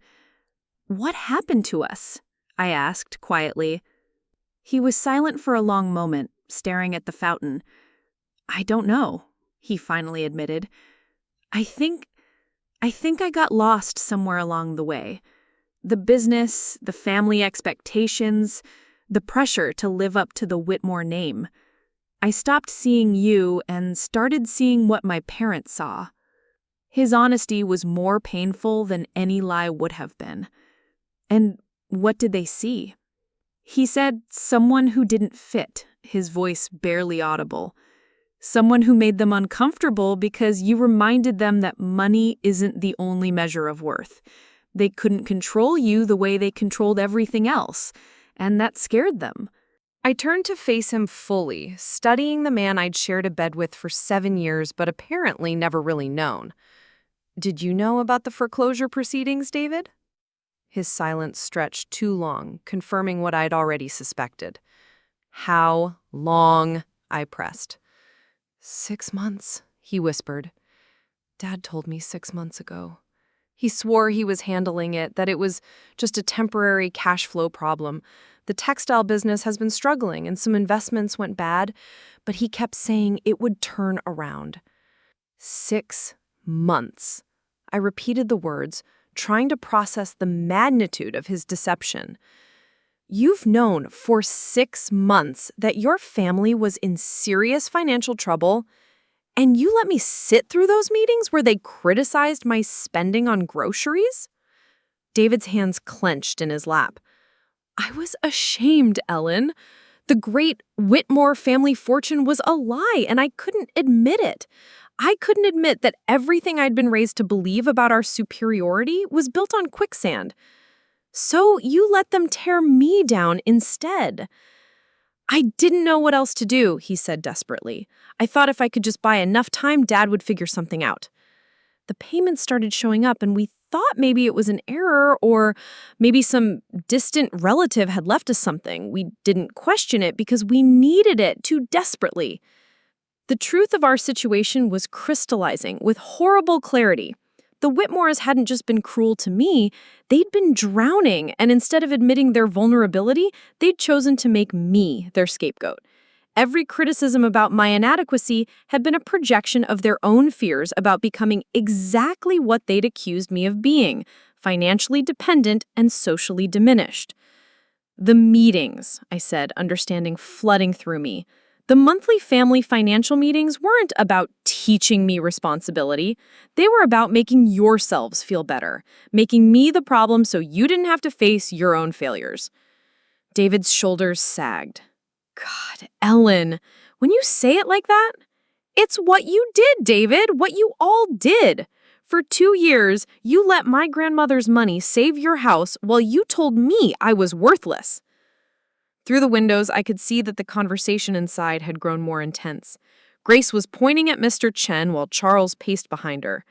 "What happened to us?" I asked quietly. He was silent for a long moment, staring at the fountain. "I don't know," he finally admitted. I think I got lost somewhere along the way. The business, the family expectations, the pressure to live up to the Whitmore name. I stopped seeing you and started seeing what my parents saw. His honesty was more painful than any lie would have been. And what did they see? He said someone who didn't fit, his voice barely audible. Someone who made them uncomfortable because you reminded them that money isn't the only measure of worth. They couldn't control you the way they controlled everything else, and that scared them. I turned to face him fully, studying the man I'd shared a bed with for 7 years but apparently never really known. "Did you know about the foreclosure proceedings, David?" His silence stretched too long, confirming what I'd already suspected. "How long?" I pressed. 6 months, he whispered. "Dad told me 6 months ago." He swore he was handling it, that it was just a temporary cash flow problem. The textile business has been struggling and some investments went bad, but he kept saying it would turn around. 6 months. I repeated the words, trying to process the magnitude of his deception. "You've known for 6 months that your family was in serious financial trouble, and you let me sit through those meetings where they criticized my spending on groceries?" David's hands clenched in his lap. "I was ashamed, Ellen. The great Whitmore family fortune was a lie, and I couldn't admit it. I couldn't admit that everything I'd been raised to believe about our superiority was built on quicksand. So you let them tear me down instead." "I didn't know what else to do," he said desperately. "I thought if I could just buy enough time, Dad would figure something out." The payments started showing up, and we thought maybe it was an error or maybe some distant relative had left us something. We didn't question it because we needed it too desperately. The truth of our situation was crystallizing with horrible clarity. The Whitmores hadn't just been cruel to me, they'd been drowning, and instead of admitting their vulnerability, they'd chosen to make me their scapegoat. Every criticism about my inadequacy had been a projection of their own fears about becoming exactly what they'd accused me of being, financially dependent and socially diminished. "The meetings," I said, understanding flooding through me. "The monthly family financial meetings weren't about teaching me responsibility. They were about making yourselves feel better, making me the problem so you didn't have to face your own failures." David's shoulders sagged. "God, Ellen, when you say it like that, it's what you did, David, what you all did. For 2 years, you let my grandmother's money save your house while you told me I was worthless." Through the windows, I could see that the conversation inside had grown more intense. Grace was pointing at Mr. Chen while Charles paced behind her.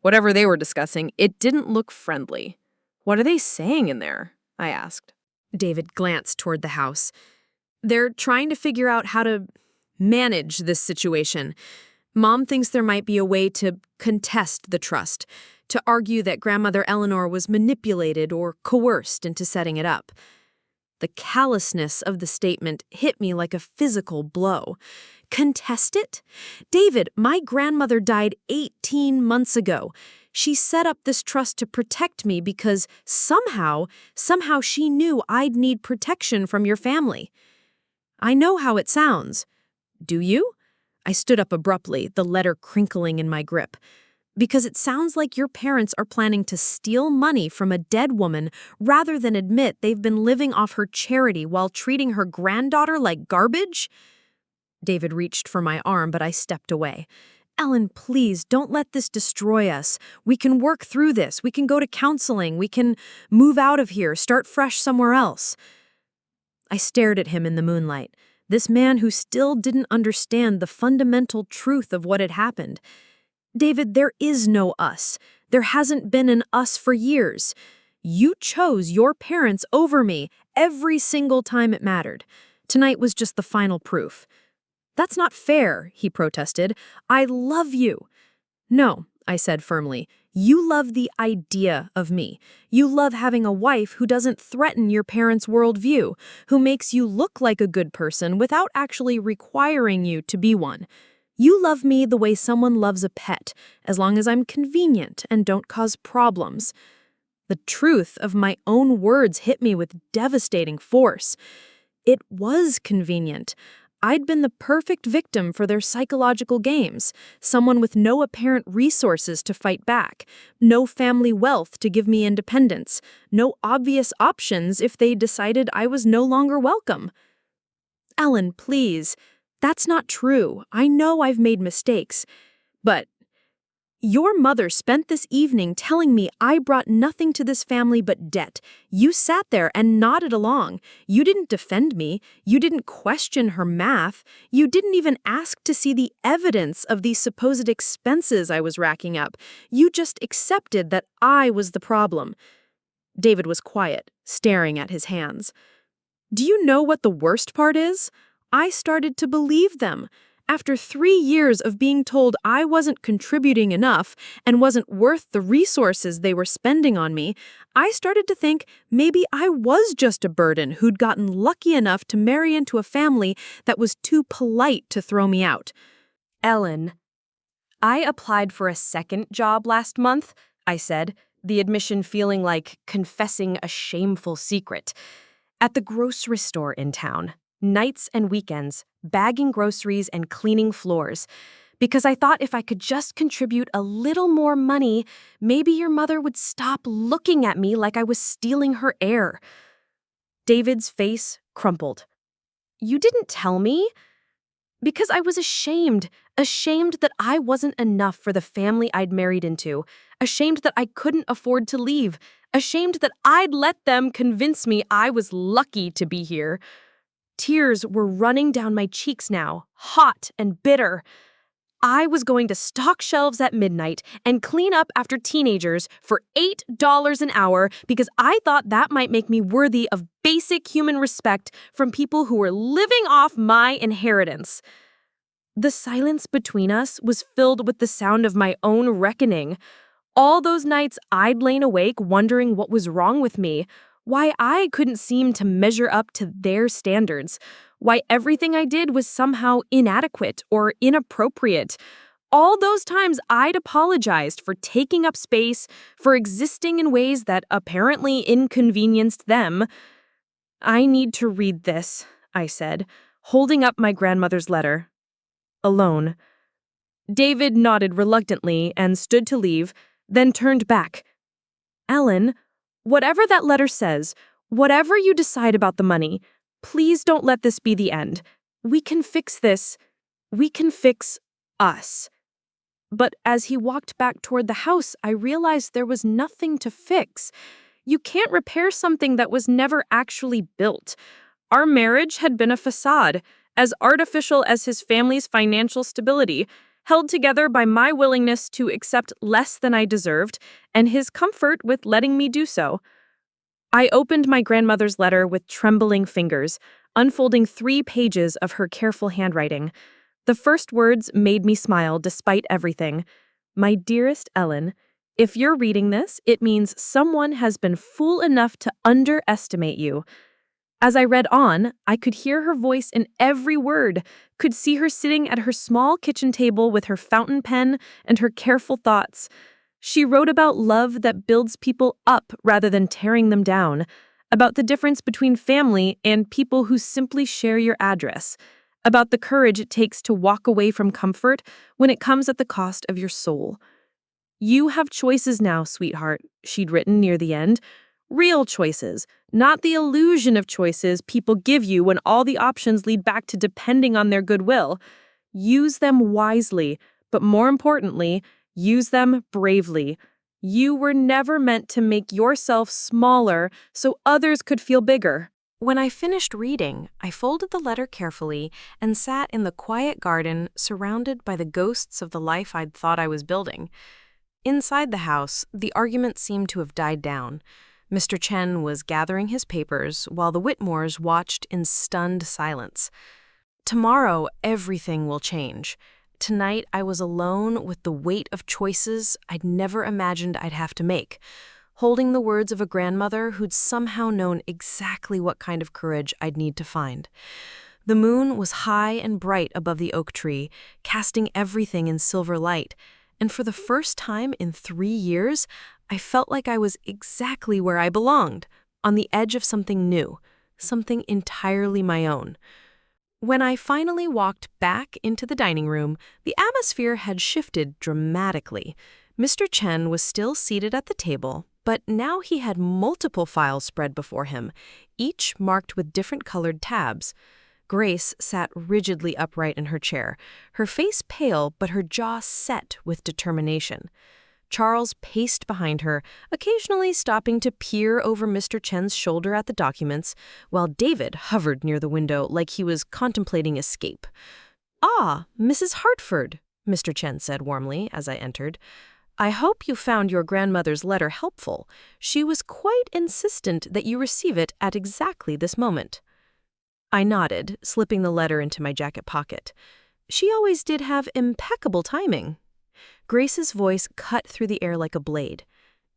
Whatever they were discussing, it didn't look friendly. "What are they saying in there?" I asked. David glanced toward the house. "They're trying to figure out how to manage this situation. Mom thinks there might be a way to contest the trust, to argue that Grandmother Eleanor was manipulated or coerced into setting it up." The callousness of the statement hit me like a physical blow. Contest it? David, my grandmother died 18 months ago. She set up this trust to protect me because somehow she knew I'd need protection from your family. I know how it sounds. Do you? I stood up abruptly, the letter crinkling in my grip. Because it sounds like your parents are planning to steal money from a dead woman rather than admit they've been living off her charity while treating her granddaughter like garbage." David reached for my arm, but I stepped away. "Ellen, please, don't let this destroy us. We can work through this. We can go to counseling. We can move out of here, start fresh somewhere else." I stared at him in the moonlight, this man who still didn't understand the fundamental truth of what had happened. "David, there is no us. There hasn't been an us for years. You chose your parents over me every single time it mattered. Tonight was just the final proof." "That's not fair," he protested. "I love you." "No," I said firmly. "You love the idea of me. You love having a wife who doesn't threaten your parents' worldview, who makes you look like a good person without actually requiring you to be one. You love me the way someone loves a pet, as long as I'm convenient and don't cause problems." The truth of my own words hit me with devastating force. It was convenient. I'd been the perfect victim for their psychological games, someone with no apparent resources to fight back, no family wealth to give me independence, no obvious options if they decided I was no longer welcome. "Ellen, please. That's not true. I know I've made mistakes. But your mother spent this evening telling me I brought nothing to this family but debt. You sat there and nodded along. You didn't defend me. You didn't question her math. You didn't even ask to see the evidence of these supposed expenses I was racking up. You just accepted that I was the problem." David was quiet, staring at his hands. "Do you know what the worst part is? I started to believe them. After 3 years of being told I wasn't contributing enough and wasn't worth the resources they were spending on me, I started to think maybe I was just a burden who'd gotten lucky enough to marry into a family that was too polite to throw me out." Ellen, I applied for a second job last month, I said, the admission feeling like confessing a shameful secret. At the grocery store in town, nights and weekends, bagging groceries and cleaning floors. Because I thought if I could just contribute a little more money, maybe your mother would stop looking at me like I was stealing her air. David's face crumpled. "You didn't tell me?" "Because I was ashamed that I wasn't enough for the family I'd married into, ashamed that I couldn't afford to leave, ashamed that I'd let them convince me I was lucky to be here." Tears were running down my cheeks now, hot and bitter. I was going to stock shelves at midnight and clean up after teenagers for $8 an hour because I thought that might make me worthy of basic human respect from people who were living off my inheritance. The silence between us was filled with the sound of my own reckoning. All those nights I'd lain awake wondering what was wrong with me, why I couldn't seem to measure up to their standards, why everything I did was somehow inadequate or inappropriate. All those times I'd apologized for taking up space, for existing in ways that apparently inconvenienced them. "I need to read this," I said, holding up my grandmother's letter. Alone. David nodded reluctantly and stood to leave, then turned back. "Ellen, whatever that letter says, whatever you decide about the money, please don't let this be the end. We can fix this. We can fix us." But as he walked back toward the house, I realized there was nothing to fix. You can't repair something that was never actually built. Our marriage had been a facade, as artificial as his family's financial stability, held together by my willingness to accept less than I deserved and his comfort with letting me do so. I opened my grandmother's letter with trembling fingers, unfolding 3 pages of her careful handwriting. The first words made me smile despite everything. "My dearest Ellen, if you're reading this, it means someone has been fool enough to underestimate you." As I read on, I could hear her voice in every word, could see her sitting at her small kitchen table with her fountain pen and her careful thoughts. She wrote about love that builds people up rather than tearing them down, about the difference between family and people who simply share your address, about the courage it takes to walk away from comfort when it comes at the cost of your soul. "You have choices now, sweetheart," she'd written near the end. "Real choices, not the illusion of choices people give you when all the options lead back to depending on their goodwill. Use them wisely, but more importantly, use them bravely. You were never meant to make yourself smaller so others could feel bigger." When I finished reading, I folded the letter carefully and sat in the quiet garden surrounded by the ghosts of the life I'd thought I was building. Inside the house, the argument seemed to have died down. Mr. Chen was gathering his papers while the Whitmores watched in stunned silence. Tomorrow, everything will change. Tonight, I was alone with the weight of choices I'd never imagined I'd have to make, holding the words of a grandmother who'd somehow known exactly what kind of courage I'd need to find. The moon was high and bright above the oak tree, casting everything in silver light, and for the first time in 3 years, I felt like I was exactly where I belonged, on the edge of something new, something entirely my own. When I finally walked back into the dining room, the atmosphere had shifted dramatically. Mr. Chen was still seated at the table, but now he had multiple files spread before him, each marked with different colored tabs. Grace sat rigidly upright in her chair, her face pale but her jaw set with determination. Charles paced behind her, occasionally stopping to peer over Mr. Chen's shoulder at the documents, while David hovered near the window like he was contemplating escape. "Ah, Mrs. Hartford," Mr. Chen said warmly as I entered. "I hope you found your grandmother's letter helpful. She was quite insistent that you receive it at exactly this moment." I nodded, slipping the letter into my jacket pocket. She always did have impeccable timing. Grace's voice cut through the air like a blade.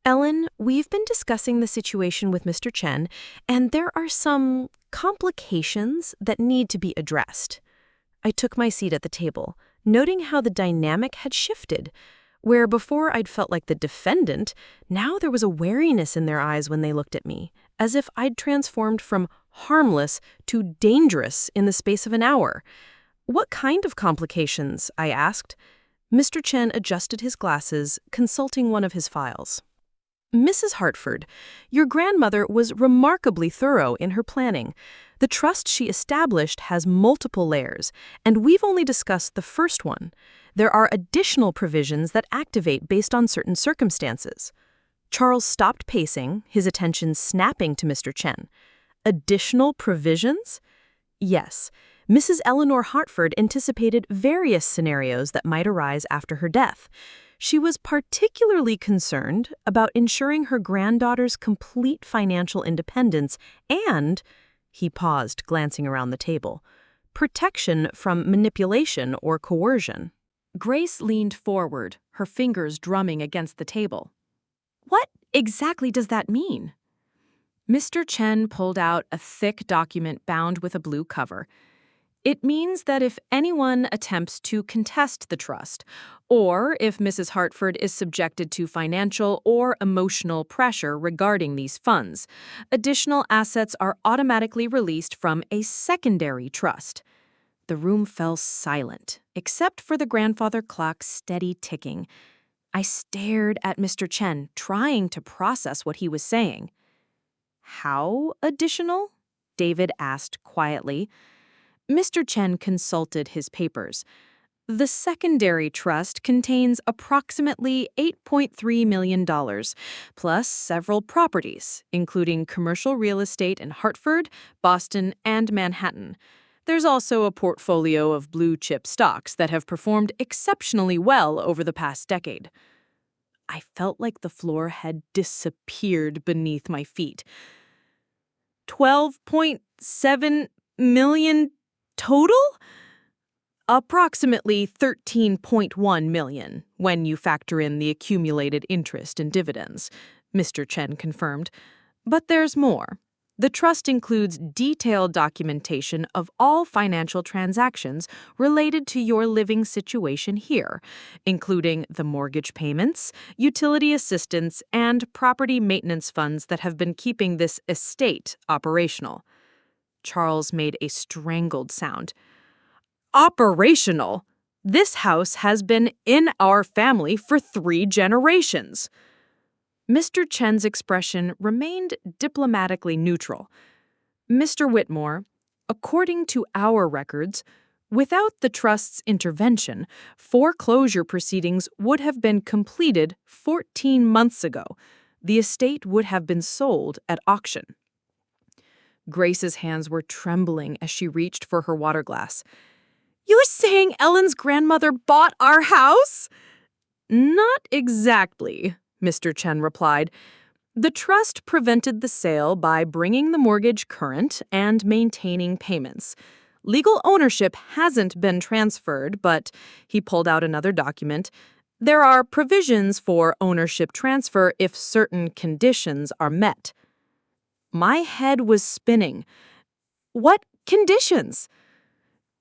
"Ellen, we've been discussing the situation with Mr. Chen, and there are some complications that need to be addressed." I took my seat at the table, noting how the dynamic had shifted. Where before I'd felt like the defendant, now there was a wariness in their eyes when they looked at me, as if I'd transformed from harmless to dangerous in the space of an hour. "What kind of complications?" I asked. Mr. Chen adjusted his glasses, consulting one of his files. "Mrs. Hartford, your grandmother was remarkably thorough in her planning. The trust she established has multiple layers, and we've only discussed the first one. There are additional provisions that activate based on certain circumstances." Charles stopped pacing, his attention snapping to Mr. Chen. "Additional provisions?" "Yes. Mrs. Eleanor Hartford anticipated various scenarios that might arise after her death. She was particularly concerned about ensuring her granddaughter's complete financial independence and," he paused, glancing around the table, "protection from manipulation or coercion." Grace leaned forward, her fingers drumming against the table. "What exactly does that mean?" Mr. Chen pulled out a thick document bound with a blue cover. "It means that if anyone attempts to contest the trust, or if Mrs. Hartford is subjected to financial or emotional pressure regarding these funds, additional assets are automatically released from a secondary trust." The room fell silent, except for the grandfather clock's steady ticking. I stared at Mr. Chen, trying to process what he was saying. "How additional?" David asked quietly. Mr. Chen consulted his papers. "The secondary trust contains approximately $8.3 million, plus several properties, including commercial real estate in Hartford, Boston, and Manhattan. There's also a portfolio of blue-chip stocks that have performed exceptionally well over the past decade." I felt like the floor had disappeared beneath my feet. 12.7 million total? Approximately 13.1 million, when you factor in the accumulated interest and dividends, Mr. Chen confirmed. But there's more. The trust includes detailed documentation of all financial transactions related to your living situation here, including the mortgage payments, utility assistance, and property maintenance funds that have been keeping this estate operational. Charles made a strangled sound. "Operational?" This house has been in our family for 3 generations." Mr. Chen's expression remained diplomatically neutral. "Mr. Whitmore, according to our records, without the trust's intervention, foreclosure proceedings would have been completed 14 months ago. The estate would have been sold at auction." Grace's hands were trembling as she reached for her water glass. "You're saying Ellen's grandmother bought our house?" "Not exactly," Mr. Chen replied. "The trust prevented the sale by bringing the mortgage current and maintaining payments. Legal ownership hasn't been transferred, but," he pulled out another document, "there are provisions for ownership transfer if certain conditions are met." My head was spinning. What conditions?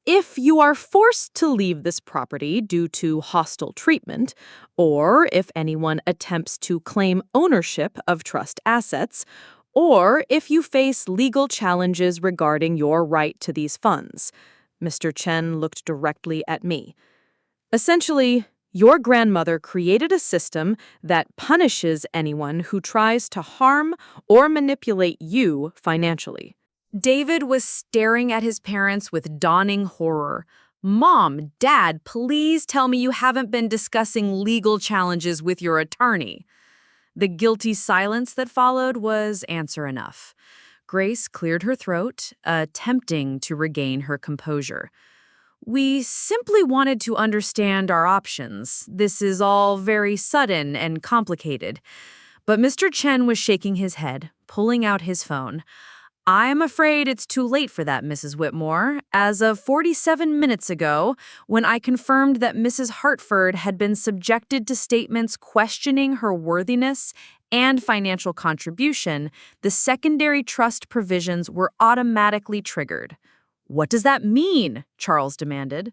"If you are forced to leave this property due to hostile treatment, or if anyone attempts to claim ownership of trust assets, or if you face legal challenges regarding your right to these funds." Mr. Chen looked directly at me. "Essentially, your grandmother created a system that punishes anyone who tries to harm or manipulate you financially." David was staring at his parents with dawning horror. "Mom, Dad, please tell me you haven't been discussing legal challenges with your attorney." The guilty silence that followed was answer enough. Grace cleared her throat, attempting to regain her composure. "We simply wanted to understand our options. This is all very sudden and complicated." But Mr. Chen was shaking his head, pulling out his phone. "I'm afraid it's too late for that, Mrs. Whitmore. As of 47 minutes ago, when I confirmed that Mrs. Hartford had been subjected to statements questioning her worthiness and financial contribution, the secondary trust provisions were automatically triggered." "What does that mean?" Charles demanded.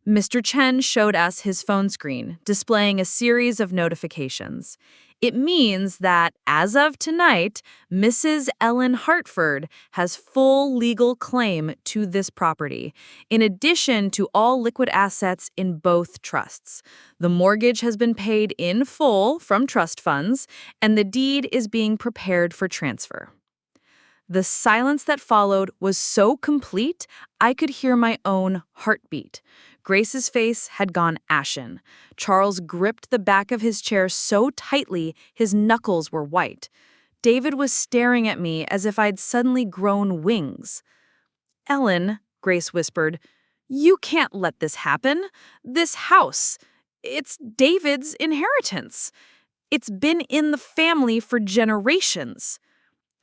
Mr. Chen showed us his phone screen, displaying a series of notifications. "It means that, as of tonight, Mrs. Ellen Hartford has full legal claim to this property, in addition to all liquid assets in both trusts. The mortgage has been paid in full from trust funds, and the deed is being prepared for transfer." The silence that followed was so complete, I could hear my own heartbeat. Grace's face had gone ashen. Charles gripped the back of his chair so tightly his knuckles were white. David was staring at me as if I'd suddenly grown wings. "Ellen," Grace whispered, "you can't let this happen. This house, it's David's inheritance. It's been in the family for generations."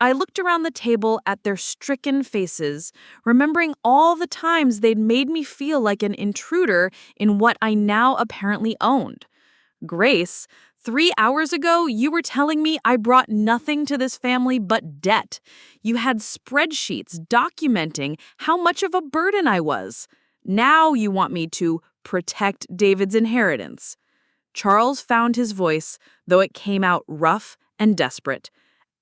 I looked around the table at their stricken faces, remembering all the times they'd made me feel like an intruder in what I now apparently owned. "Grace, 3 hours ago, you were telling me I brought nothing to this family but debt. You had spreadsheets documenting how much of a burden I was. Now you want me to protect David's inheritance." Charles found his voice, though it came out rough and desperate.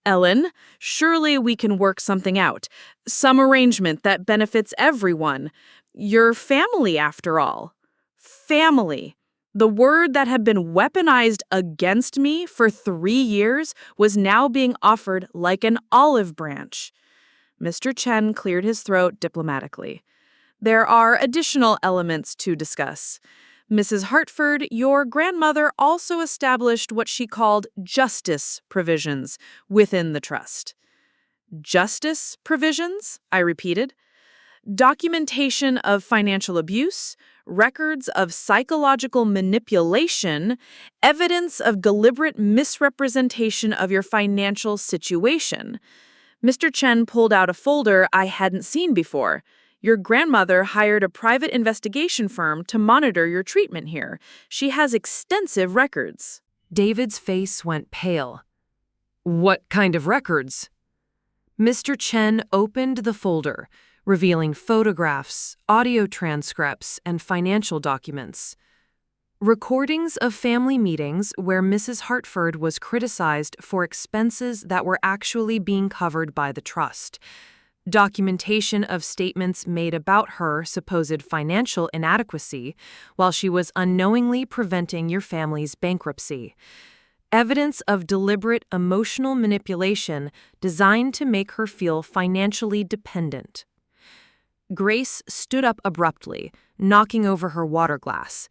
"Ellen, surely we can work something out. Some arrangement that benefits everyone. Your family, after all." Family. The word that had been weaponized against me for 3 years was now being offered like an olive branch. Mr. Chen cleared his throat diplomatically. "There are additional elements to discuss. Mrs. Hartford, your grandmother also established what she called justice provisions within the trust." "Justice provisions?" I repeated. "Documentation of financial abuse, records of psychological manipulation, evidence of deliberate misrepresentation of your financial situation." Mr. Chen pulled out a folder I hadn't seen before. "Your grandmother hired a private investigation firm to monitor your treatment here. She has extensive records." David's face went pale. "What kind of records?" Mr. Chen opened the folder, revealing photographs, audio transcripts, and financial documents. Recordings of family meetings where Mrs. Hartford was criticized for expenses that were actually being covered by the trust. documentation of statements made about her supposed financial inadequacy while she was unknowingly preventing your family's bankruptcy. Evidence of deliberate emotional manipulation designed to make her feel financially dependent. Grace stood up abruptly, knocking over her water glass.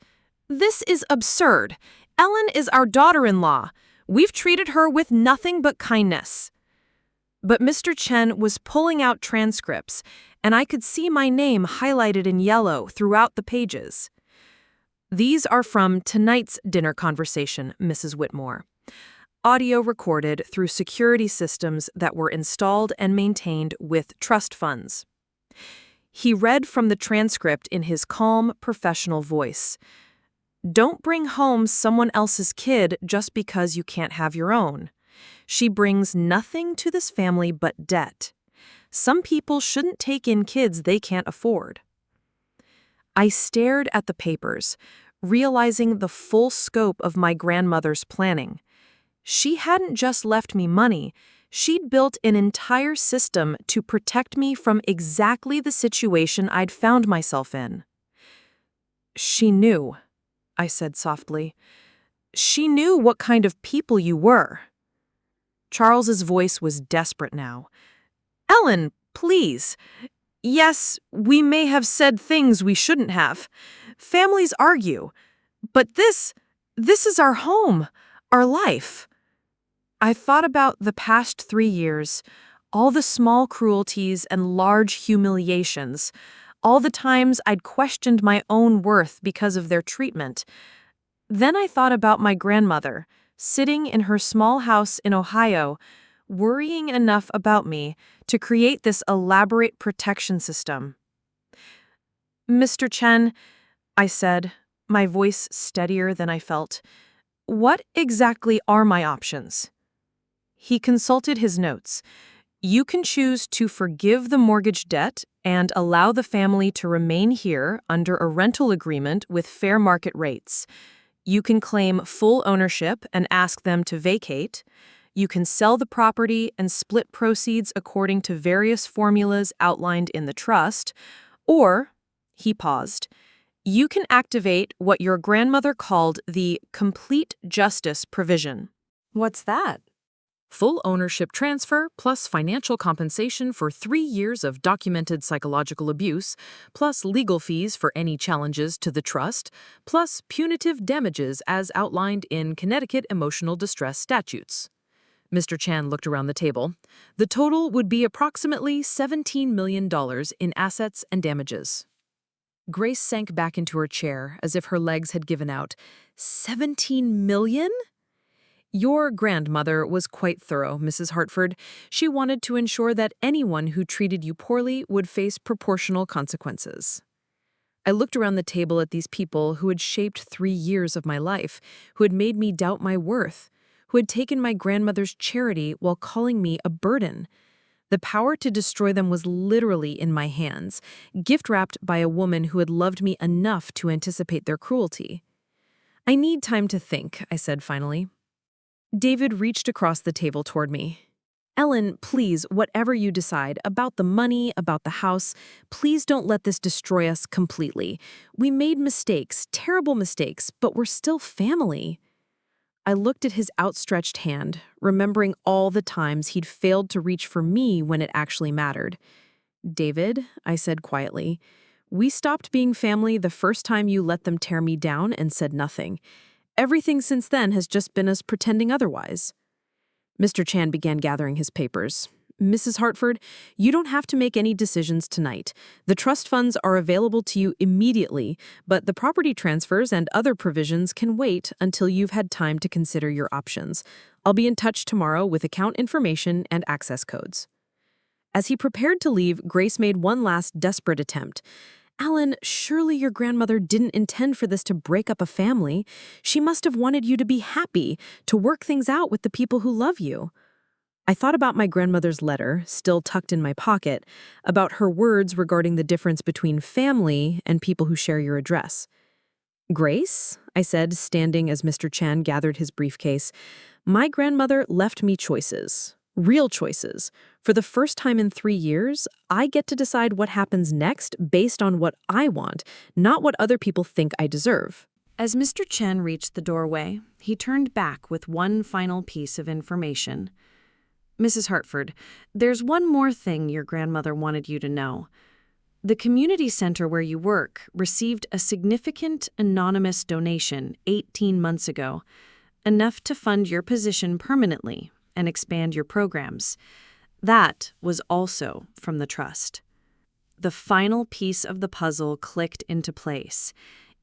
"This is absurd. Ellen is our daughter-in-law. We've treated her with nothing but kindness." But Mr. Chen was pulling out transcripts, and I could see my name highlighted in yellow throughout the pages. "These are from tonight's dinner conversation, Mrs. Whitmore. Audio recorded through security systems that were installed and maintained with trust funds." He read from the transcript in his calm, professional voice. "Don't bring home someone else's kid just because you can't have your own. She brings nothing to this family but debt. Some people shouldn't take in kids they can't afford." I stared at the papers, realizing the full scope of my grandmother's planning. She hadn't just left me money, she'd built an entire system to protect me from exactly the situation I'd found myself in. "She knew," I said softly. "She knew what kind of people you were." Charles's voice was desperate now. "Ellen, please. Yes, we may have said things we shouldn't have. Families argue. But this is our home, our life." I thought about the past 3 years, all the small cruelties and large humiliations, all the times I'd questioned my own worth because of their treatment. Then I thought about my grandmother, sitting in her small house in Ohio, worrying enough about me to create this elaborate protection system. "Mr. Chen," I said, my voice steadier than I felt, "what exactly are my options?" He consulted his notes. "You can choose to forgive the mortgage debt and allow the family to remain here under a rental agreement with fair market rates. You can claim full ownership and ask them to vacate. You can sell the property and split proceeds according to various formulas outlined in the trust. Or," he paused, "you can activate what your grandmother called the complete justice provision." What's that? Full ownership transfer plus financial compensation for 3 years of documented psychological abuse, plus legal fees for any challenges to the trust, plus punitive damages as outlined in Connecticut emotional distress statutes. Mr. Chan looked around the table. The total would be approximately $17 million in assets and damages. Grace sank back into her chair as if her legs had given out. $17 million? Your grandmother was quite thorough, Mrs. Hartford. She wanted to ensure that anyone who treated you poorly would face proportional consequences. I looked around the table at these people who had shaped 3 years of my life, who had made me doubt my worth, who had taken my grandmother's charity while calling me a burden. The power to destroy them was literally in my hands, gift-wrapped by a woman who had loved me enough to anticipate their cruelty. "I need time to think," I said finally. David reached across the table toward me. "Ellen, please, whatever you decide, about the money, about the house, please don't let this destroy us completely. We made mistakes, terrible mistakes, but we're still family." I looked at his outstretched hand, remembering all the times he'd failed to reach for me when it actually mattered. "David," I said quietly, "we stopped being family the first time you let them tear me down and said nothing. Everything since then has just been us pretending otherwise." Mr. Chan began gathering his papers. "Mrs. Hartford, you don't have to make any decisions tonight. The trust funds are available to you immediately, but the property transfers and other provisions can wait until you've had time to consider your options. I'll be in touch tomorrow with account information and access codes." As he prepared to leave, Grace made one last desperate attempt. "Alan, surely your grandmother didn't intend for this to break up a family. She must have wanted you to be happy, to work things out with the people who love you." I thought about my grandmother's letter, still tucked in my pocket, about her words regarding the difference between family and people who share your address. "Grace," I said, standing as Mr. Chan gathered his briefcase, "my grandmother left me choices, real choices, For the first time in 3 years, I get to decide what happens next based on what I want, not what other people think I deserve. As Mr. Chen reached the doorway, he turned back with one final piece of information. Mrs. Hartford, there's one more thing your grandmother wanted you to know. The community center where you work received a significant anonymous donation 18 months ago, enough to fund your position permanently and expand your programs. That was also from the trust. The final piece of the puzzle clicked into place.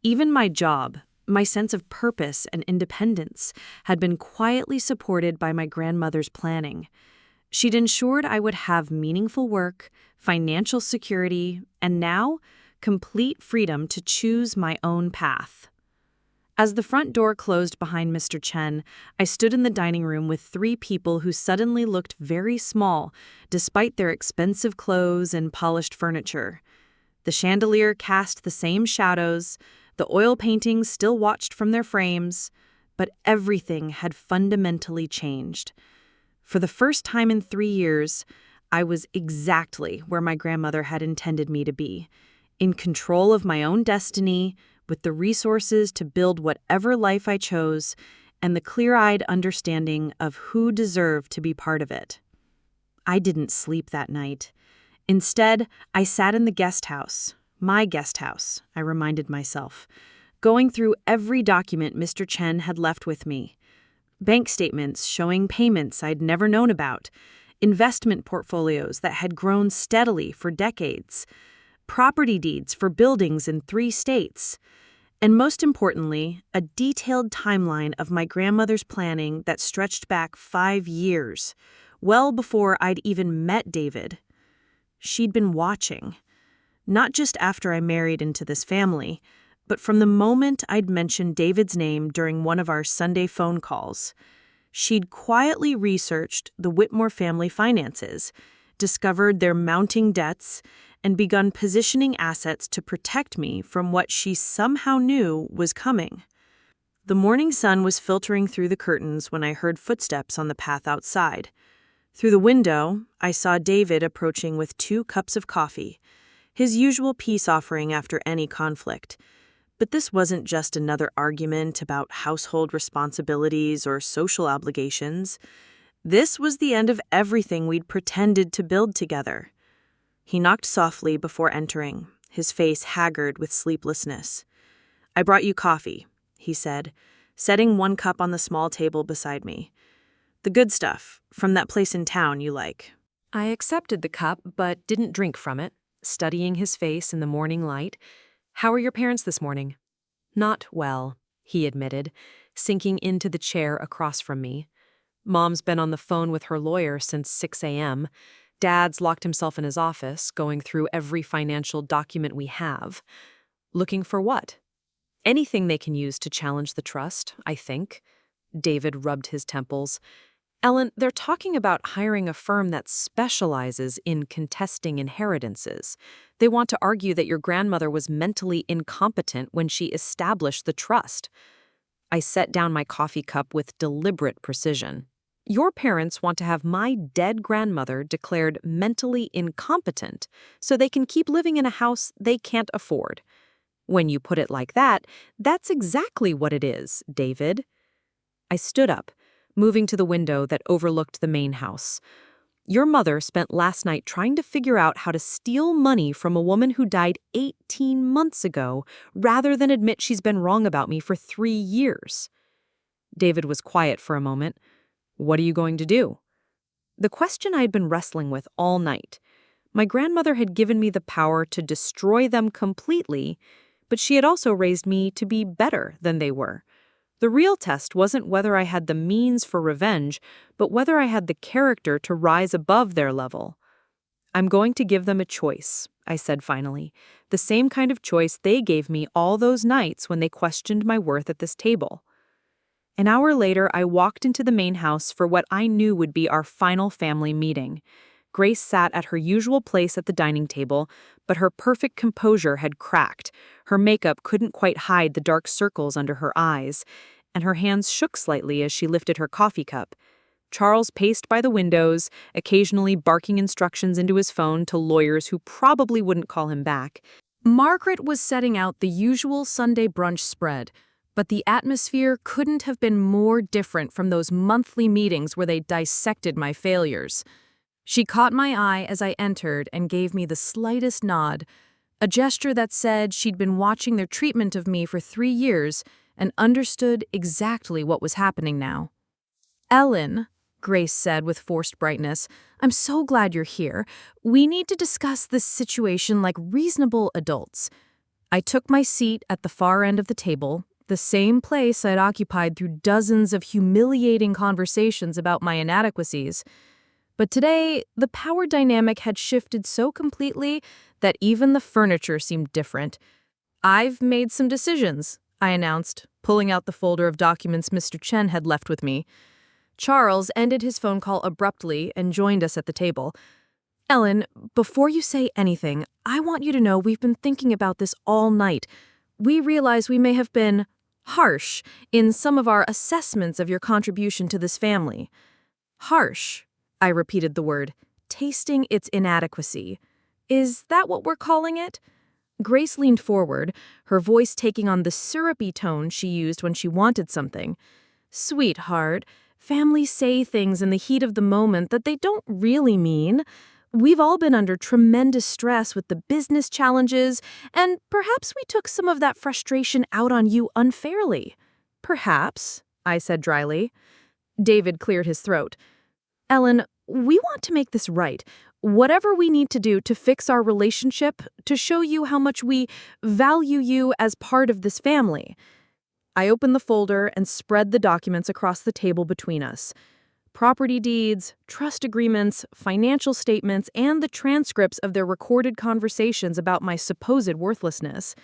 Even my job, my sense of purpose and independence, had been quietly supported by my grandmother's planning. She'd ensured I would have meaningful work, financial security, and now, complete freedom to choose my own path. As the front door closed behind Mr. Chen, I stood in the dining room with 3 people who suddenly looked very small, despite their expensive clothes and polished furniture. The chandelier cast the same shadows, the oil paintings still watched from their frames, but everything had fundamentally changed. For the first time in 3 years, I was exactly where my grandmother had intended me to be, in control of my own destiny, with the resources to build whatever life I chose, and the clear-eyed understanding of who deserved to be part of it. I didn't sleep that night. Instead, I sat in the guest house, my guest house, I reminded myself, going through every document Mr. Chen had left with me. Bank statements showing payments I'd never known about, investment portfolios that had grown steadily for decades, property deeds for buildings in 3 states, and most importantly, a detailed timeline of my grandmother's planning that stretched back 5 years, well before I'd even met David. She'd been watching, not just after I married into this family, but from the moment I'd mentioned David's name during one of our Sunday phone calls. She'd quietly researched the Whitmore family finances, discovered their mounting debts, and begun positioning assets to protect me from what she somehow knew was coming. The morning sun was filtering through the curtains when I heard footsteps on the path outside. Through the window, I saw David approaching with 2 cups of coffee, his usual peace offering after any conflict. But this wasn't just another argument about household responsibilities or social obligations. This was the end of everything we'd pretended to build together. He knocked softly before entering, his face haggard with sleeplessness. "I brought you coffee," he said, setting 1 cup on the small table beside me. "The good stuff, from that place in town you like." I accepted the cup but didn't drink from it, studying his face in the morning light. "How are your parents this morning?" "Not well," he admitted, sinking into the chair across from me. "Mom's been on the phone with her lawyer since 6 a.m. Dad's locked himself in his office, going through every financial document we have." "Looking for what?" "Anything they can use to challenge the trust, I think." David rubbed his temples. "Ellen, they're talking about hiring a firm that specializes in contesting inheritances. They want to argue that your grandmother was mentally incompetent when she established the trust." I set down my coffee cup with deliberate precision. "Your parents want to have my dead grandmother declared mentally incompetent so they can keep living in a house they can't afford. When you put it like that, that's exactly what it is, David." I stood up, moving to the window that overlooked the main house. "Your mother spent last night trying to figure out how to steal money from a woman who died 18 months ago, rather than admit she's been wrong about me for 3 years." David was quiet for a moment. "What are you going to do?" The question I'd been wrestling with all night. My grandmother had given me the power to destroy them completely, but she had also raised me to be better than they were. The real test wasn't whether I had the means for revenge, but whether I had the character to rise above their level. "I'm going to give them a choice," I said finally, "the same kind of choice they gave me all those nights when they questioned my worth at this table." An hour later, I walked into the main house for what I knew would be our final family meeting. Grace sat at her usual place at the dining table, but her perfect composure had cracked. Her makeup couldn't quite hide the dark circles under her eyes, and her hands shook slightly as she lifted her coffee cup. Charles paced by the windows, occasionally barking instructions into his phone to lawyers who probably wouldn't call him back. Margaret was setting out the usual Sunday brunch spread, but the atmosphere couldn't have been more different from those monthly meetings where they dissected my failures. She caught my eye as I entered and gave me the slightest nod, a gesture that said she'd been watching their treatment of me for 3 years and understood exactly what was happening now. "Ellen," Grace said with forced brightness, "I'm so glad you're here. We need to discuss this situation like reasonable adults." I took my seat at the far end of the table, the same place I'd occupied through dozens of humiliating conversations about my inadequacies. But today, the power dynamic had shifted so completely that even the furniture seemed different. "I've made some decisions," I announced, pulling out the folder of documents Mr. Chen had left with me. Charles ended his phone call abruptly and joined us at the table. "Ellen, before you say anything, I want you to know we've been thinking about this all night. We realize we may have been harsh in some of our assessments of your contribution to this family." "Harsh," I repeated the word, tasting its inadequacy. "Is that what we're calling it?" Grace leaned forward, her voice taking on the syrupy tone she used when she wanted something. "Sweetheart, families say things in the heat of the moment that they don't really mean. We've all been under tremendous stress with the business challenges, and perhaps we took some of that frustration out on you unfairly." "Perhaps," I said dryly. David cleared his throat. "Ellen, we want to make this right. Whatever we need to do to fix our relationship, to show you how much we value you as part of this family." I opened the folder and spread the documents across the table between us. Property deeds, trust agreements, financial statements, and the transcripts of their recorded conversations about my supposed worthlessness.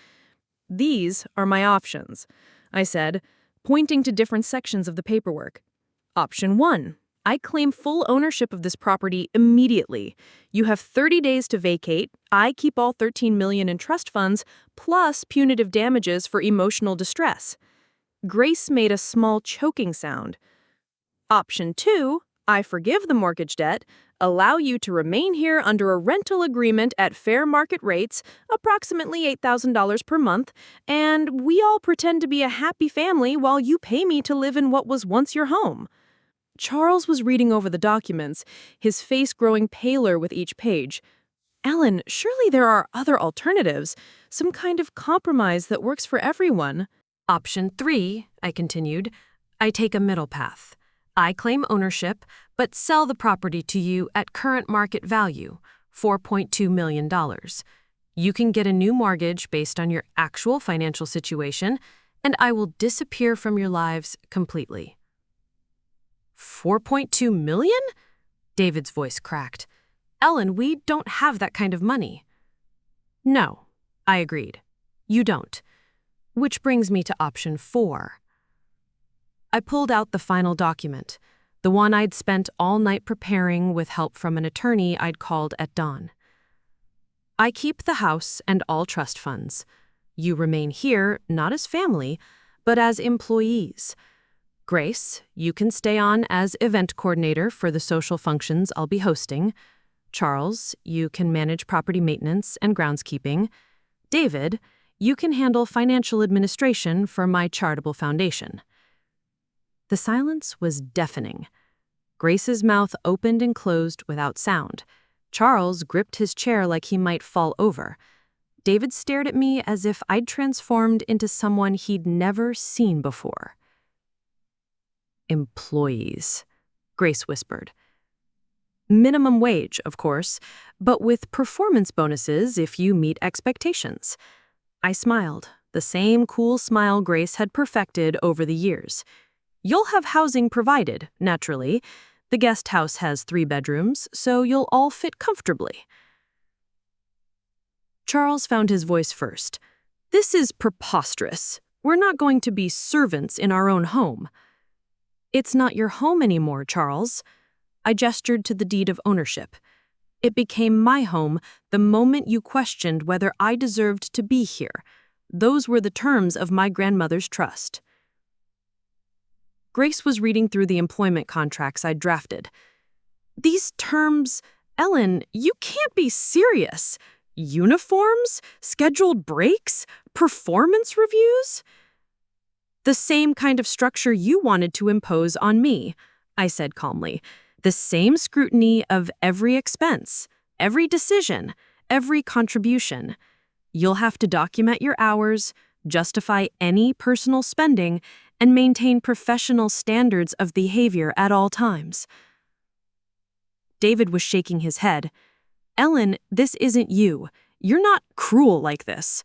"These are my options," I said, pointing to different sections of the paperwork. "Option 1. I claim full ownership of this property immediately. You have 30 days to vacate. I keep all $13 million in trust funds, plus punitive damages for emotional distress." Grace made a small choking sound. "Option 2, I forgive the mortgage debt, allow you to remain here under a rental agreement at fair market rates, approximately $8,000 per month, and we all pretend to be a happy family while you pay me to live in what was once your home." Charles was reading over the documents, his face growing paler with each page. "Ellen, surely there are other alternatives, some kind of compromise that works for everyone." "Option 3, I continued, I take a middle path. I claim ownership, but sell the property to you at current market value, $4.2 million. You can get a new mortgage based on your actual financial situation, and I will disappear from your lives completely." $4.2 million? David's voice cracked. "Ellen, we don't have that kind of money." "No," I agreed. "You don't. Which brings me to option 4. I pulled out the final document, the one I'd spent all night preparing with help from an attorney I'd called at dawn. "I keep the house and all trust funds. You remain here, not as family, but as employees. Grace, you can stay on as event coordinator for the social functions I'll be hosting. Charles, you can manage property maintenance and groundskeeping. David, you can handle financial administration for my charitable foundation." The silence was deafening. Grace's mouth opened and closed without sound. Charles gripped his chair like he might fall over. David stared at me as if I'd transformed into someone he'd never seen before. "Employees," Grace whispered. "Minimum wage, of course, but with performance bonuses if you meet expectations." I smiled, the same cool smile Grace had perfected over the years. "You'll have housing provided, naturally. The guest house has 3 bedrooms, so you'll all fit comfortably." Charles found his voice first. "This is preposterous. We're not going to be servants in our own home." "It's not your home anymore, Charles." I gestured to the deed of ownership. "It became my home the moment you questioned whether I deserved to be here. Those were the terms of my grandmother's trust." Grace was reading through the employment contracts I'd drafted. These terms, Ellen, you can't be serious. Uniforms? Scheduled breaks? Performance reviews? The same kind of structure you wanted to impose on me, I said calmly. The same scrutiny of every expense, every decision, every contribution. You'll have to document your hours, justify any personal spending, and maintain professional standards of behavior at all times. David was shaking his head. Ellen, this isn't you. You're not cruel like this.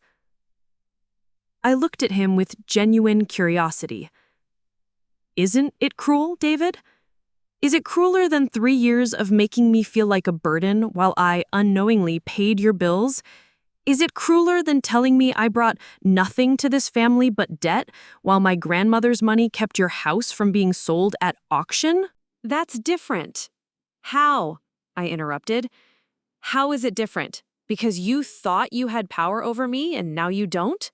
I looked at him with genuine curiosity. Isn't it cruel, David? Is it crueler than 3 years of making me feel like a burden while I unknowingly paid your bills? Is it crueler than telling me I brought nothing to this family but debt while my grandmother's money kept your house from being sold at auction? That's different. How? I interrupted. How is it different? Because you thought you had power over me and now you don't?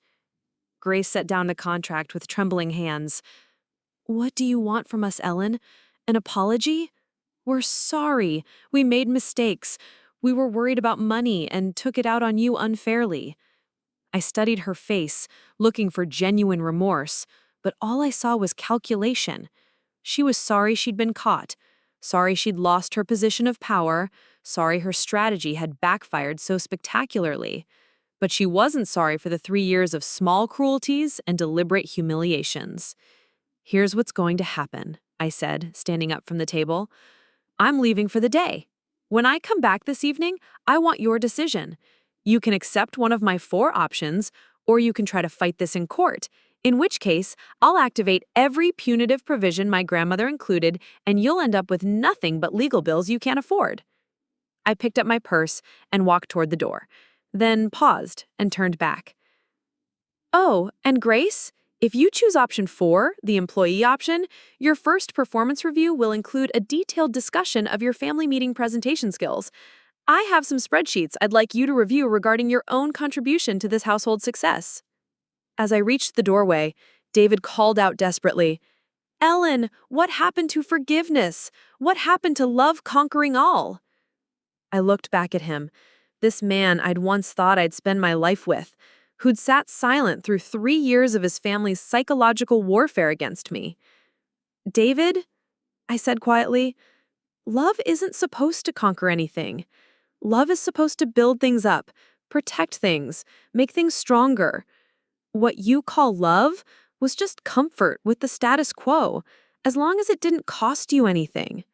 Grace set down the contract with trembling hands. What do you want from us, Ellen? An apology? We're sorry. We made mistakes. We were worried about money and took it out on you unfairly. I studied her face, looking for genuine remorse, but all I saw was calculation. She was sorry she'd been caught, sorry she'd lost her position of power, sorry her strategy had backfired so spectacularly. But she wasn't sorry for the 3 years of small cruelties and deliberate humiliations. Here's what's going to happen, I said, standing up from the table. I'm leaving for the day. When I come back this evening, I want your decision. You can accept one of my 4 options, or you can try to fight this in court, in which case I'll activate every punitive provision my grandmother included, and you'll end up with nothing but legal bills you can't afford. I picked up my purse and walked toward the door, then paused and turned back. Oh, and Grace, if you choose option 4, the employee option, your first performance review will include a detailed discussion of your family meeting presentation skills. I have some spreadsheets I'd like you to review regarding your own contribution to this household success. As I reached the doorway, David called out desperately, Ellen, what happened to forgiveness? What happened to love conquering all? I looked back at him, this man I'd once thought I'd spend my life with, who'd sat silent through 3 years of his family's psychological warfare against me. David, I said quietly, love isn't supposed to conquer anything. Love is supposed to build things up, protect things, make things stronger. What you call love was just comfort with the status quo, as long as it didn't cost you anything.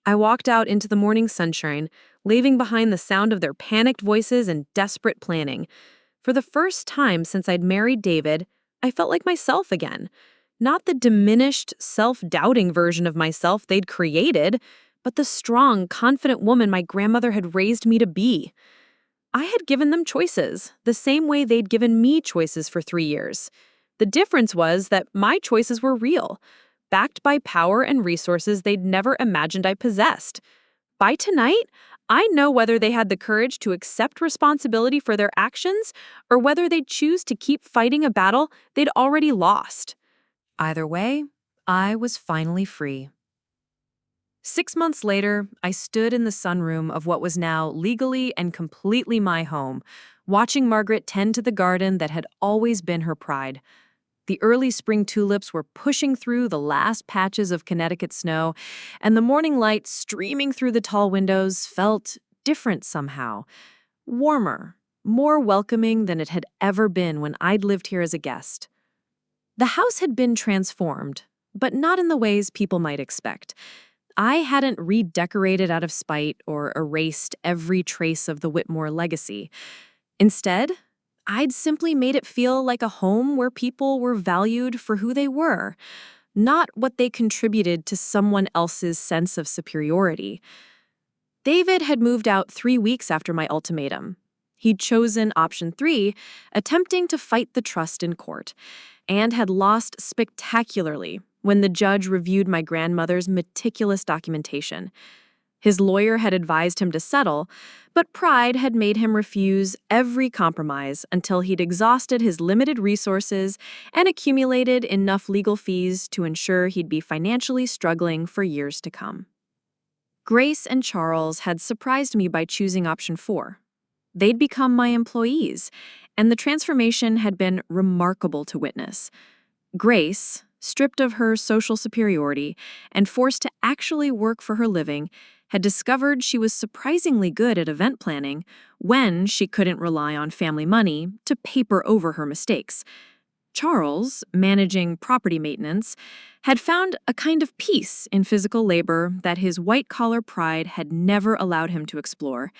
I walked out into the morning sunshine, leaving behind the sound of their panicked voices and desperate planning. For the first time since I'd married David, I felt like myself again. Not the diminished, self-doubting version of myself they'd created, but the strong, confident woman my grandmother had raised me to be. I had given them choices, the same way they'd given me choices for 3 years. The difference was that my choices were real, backed by power and resources they'd never imagined I possessed. By tonight, I know whether they had the courage to accept responsibility for their actions or whether they'd choose to keep fighting a battle they'd already lost. Either way, I was finally free. 6 months later, I stood in the sunroom of what was now legally and completely my home, watching Margaret tend to the garden that had always been her pride. The early spring tulips were pushing through the last patches of Connecticut snow, and the morning light streaming through the tall windows felt different somehow. Warmer, more welcoming than it had ever been when I'd lived here as a guest. The house had been transformed, but not in the ways people might expect. I hadn't redecorated out of spite or erased every trace of the Whitmore legacy. Instead, I'd simply made it feel like a home where people were valued for who they were, not what they contributed to someone else's sense of superiority. David had moved out 3 weeks after my ultimatum. He'd chosen option 3, attempting to fight the trust in court, and had lost spectacularly when the judge reviewed my grandmother's meticulous documentation. His lawyer had advised him to settle, but pride had made him refuse every compromise until he'd exhausted his limited resources and accumulated enough legal fees to ensure he'd be financially struggling for years to come. Grace and Charles had surprised me by choosing option 4. They'd become my employees, and the transformation had been remarkable to witness. Grace, stripped of her social superiority and forced to actually work for her living, had discovered she was surprisingly good at event planning when she couldn't rely on family money to paper over her mistakes. Charles, managing property maintenance, had found a kind of peace in physical labor that his white-collar pride had never allowed him to explore.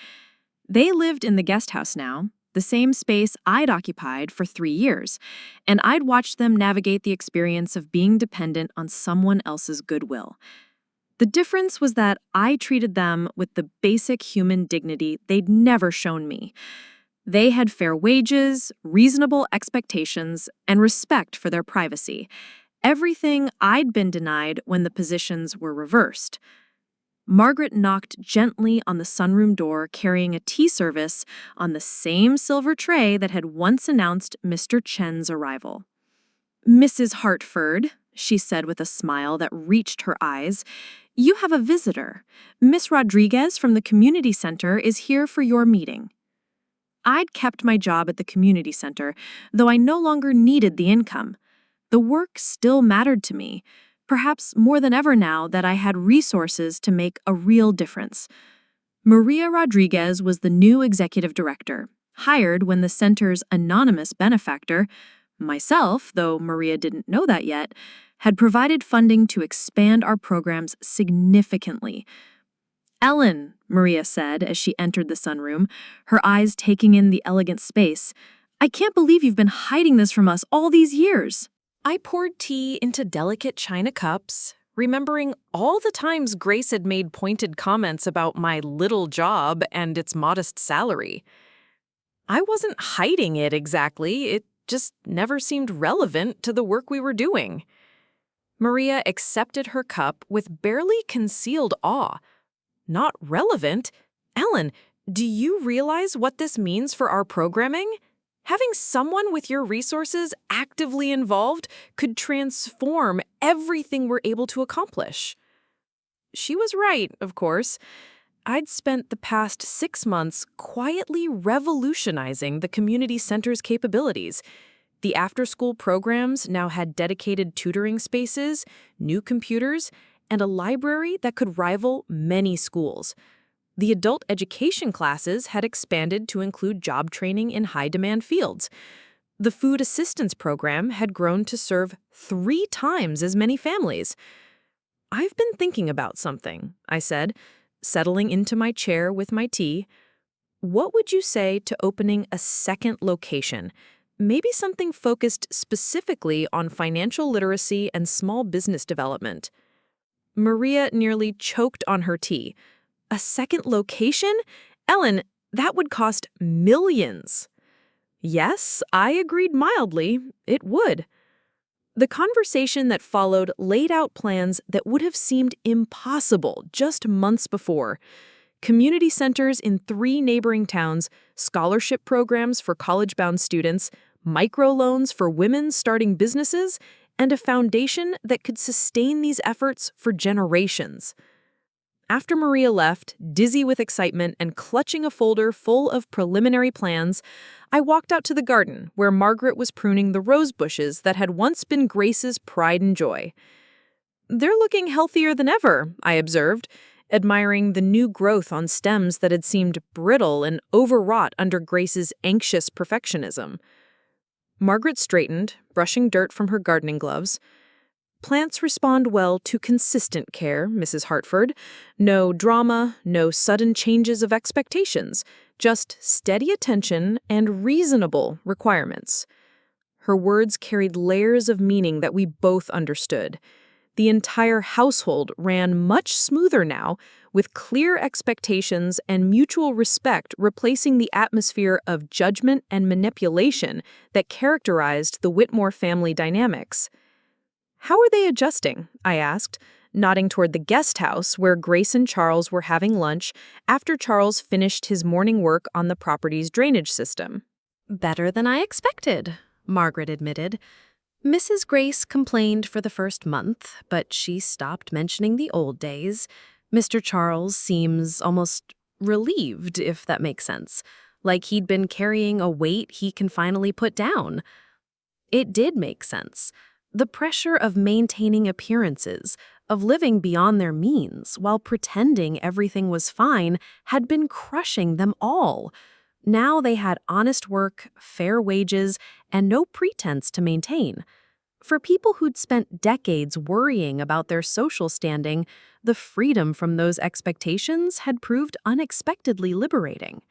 They lived in the guest house now, the same space I'd occupied for 3 years, and I'd watched them navigate the experience of being dependent on someone else's goodwill. The difference was that I treated them with the basic human dignity they'd never shown me. They had fair wages, reasonable expectations, and respect for their privacy. Everything I'd been denied when the positions were reversed. Margaret knocked gently on the sunroom door, carrying a tea service on the same silver tray that had once announced Mr. Chen's arrival. "Mrs. Hartford," she said with a smile that reached her eyes, "you have a visitor. Miss Rodriguez from the community center is here for your meeting." I'd kept my job at the community center, though I no longer needed the income. The work still mattered to me, perhaps more than ever now that I had resources to make a real difference. Maria Rodriguez was the new executive director, hired when the center's anonymous benefactor, myself, though Maria didn't know that yet, had provided funding to expand our programs significantly. "Ellen," Maria said as she entered the sunroom, her eyes taking in the elegant space, "I can't believe you've been hiding this from us all these years." I poured tea into delicate china cups, remembering all the times Grace had made pointed comments about my little job and its modest salary. I wasn't hiding it exactly, it just never seemed relevant to the work we were doing. Maria accepted her cup with barely concealed awe. "Not relevant? Ellen, do you realize what this means for our programming? Having someone with your resources actively involved could transform everything we're able to accomplish." She was right, of course. I'd spent the past 6 months quietly revolutionizing the community center's capabilities. The after-school programs now had dedicated tutoring spaces, new computers, and a library that could rival many schools. The adult education classes had expanded to include job training in high-demand fields. The food assistance program had grown to serve 3 times as many families. "I've been thinking about something," I said, settling into my chair with my tea. "What would you say to opening a second location? Maybe something focused specifically on financial literacy and small business development." Maria nearly choked on her tea. "A second location? Ellen, that would cost millions." Yes, I agreed mildly. It would. The conversation that followed laid out plans that would have seemed impossible just months before. Community centers in 3 neighboring towns, scholarship programs for college-bound students, microloans for women starting businesses, and a foundation that could sustain these efforts for generations. After Maria left, dizzy with excitement and clutching a folder full of preliminary plans, I walked out to the garden where Margaret was pruning the rose bushes that had once been Grace's pride and joy. "They're looking healthier than ever," I observed, admiring the new growth on stems that had seemed brittle and overwrought under Grace's anxious perfectionism. Margaret straightened, brushing dirt from her gardening gloves. "Plants respond well to consistent care, Mrs. Hartford. No drama, no sudden changes of expectations, just steady attention and reasonable requirements." Her words carried layers of meaning that we both understood. The entire household ran much smoother now, with clear expectations and mutual respect replacing the atmosphere of judgment and manipulation that characterized the Whitmore family dynamics. "How are they adjusting?" I asked, nodding toward the guest house where Grace and Charles were having lunch after Charles finished his morning work on the property's drainage system. Better than I expected, Margaret admitted. Mrs. Grace complained for the first month, but she stopped mentioning the old days. Mr. Charles seems almost relieved, if that makes sense, like he'd been carrying a weight he can finally put down. It did make sense. The pressure of maintaining appearances, of living beyond their means while pretending everything was fine, had been crushing them all. Now they had honest work, fair wages, and no pretense to maintain. For people who'd spent decades worrying about their social standing, the freedom from those expectations had proved unexpectedly liberating.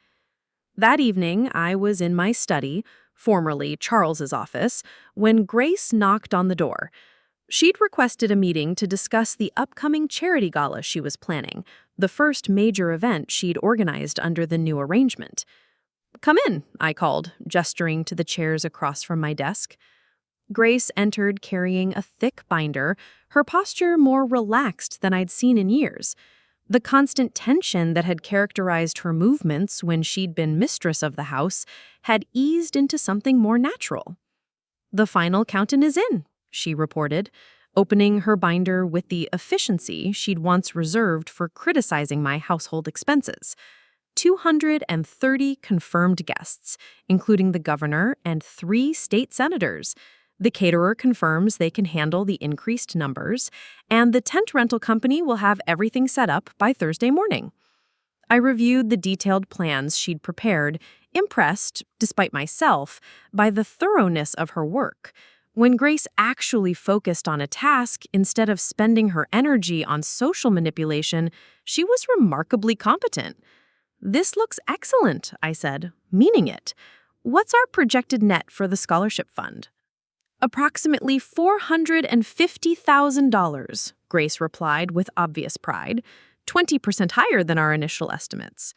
That evening, I was in my study, formerly Charles's office, when Grace knocked on the door. She'd requested a meeting to discuss the upcoming charity gala she was planning, the first major event she'd organized under the new arrangement. "Come in," I called, gesturing to the chairs across from my desk. Grace entered carrying a thick binder, her posture more relaxed than I'd seen in years. The constant tension that had characterized her movements when she'd been mistress of the house had eased into something more natural. "The final countin' is in," she reported, opening her binder with the efficiency she'd once reserved for criticizing my household expenses. 230 confirmed guests, including the governor and 3 state senators. The caterer confirms they can handle the increased numbers, and the tent rental company will have everything set up by Thursday morning. I reviewed the detailed plans she'd prepared, impressed, despite myself, by the thoroughness of her work. When Grace actually focused on a task instead of spending her energy on social manipulation, she was remarkably competent. "This looks excellent," I said, meaning it. "What's our projected net for the scholarship fund?" "Approximately $450,000, Grace replied with obvious pride, 20% higher than our initial estimates.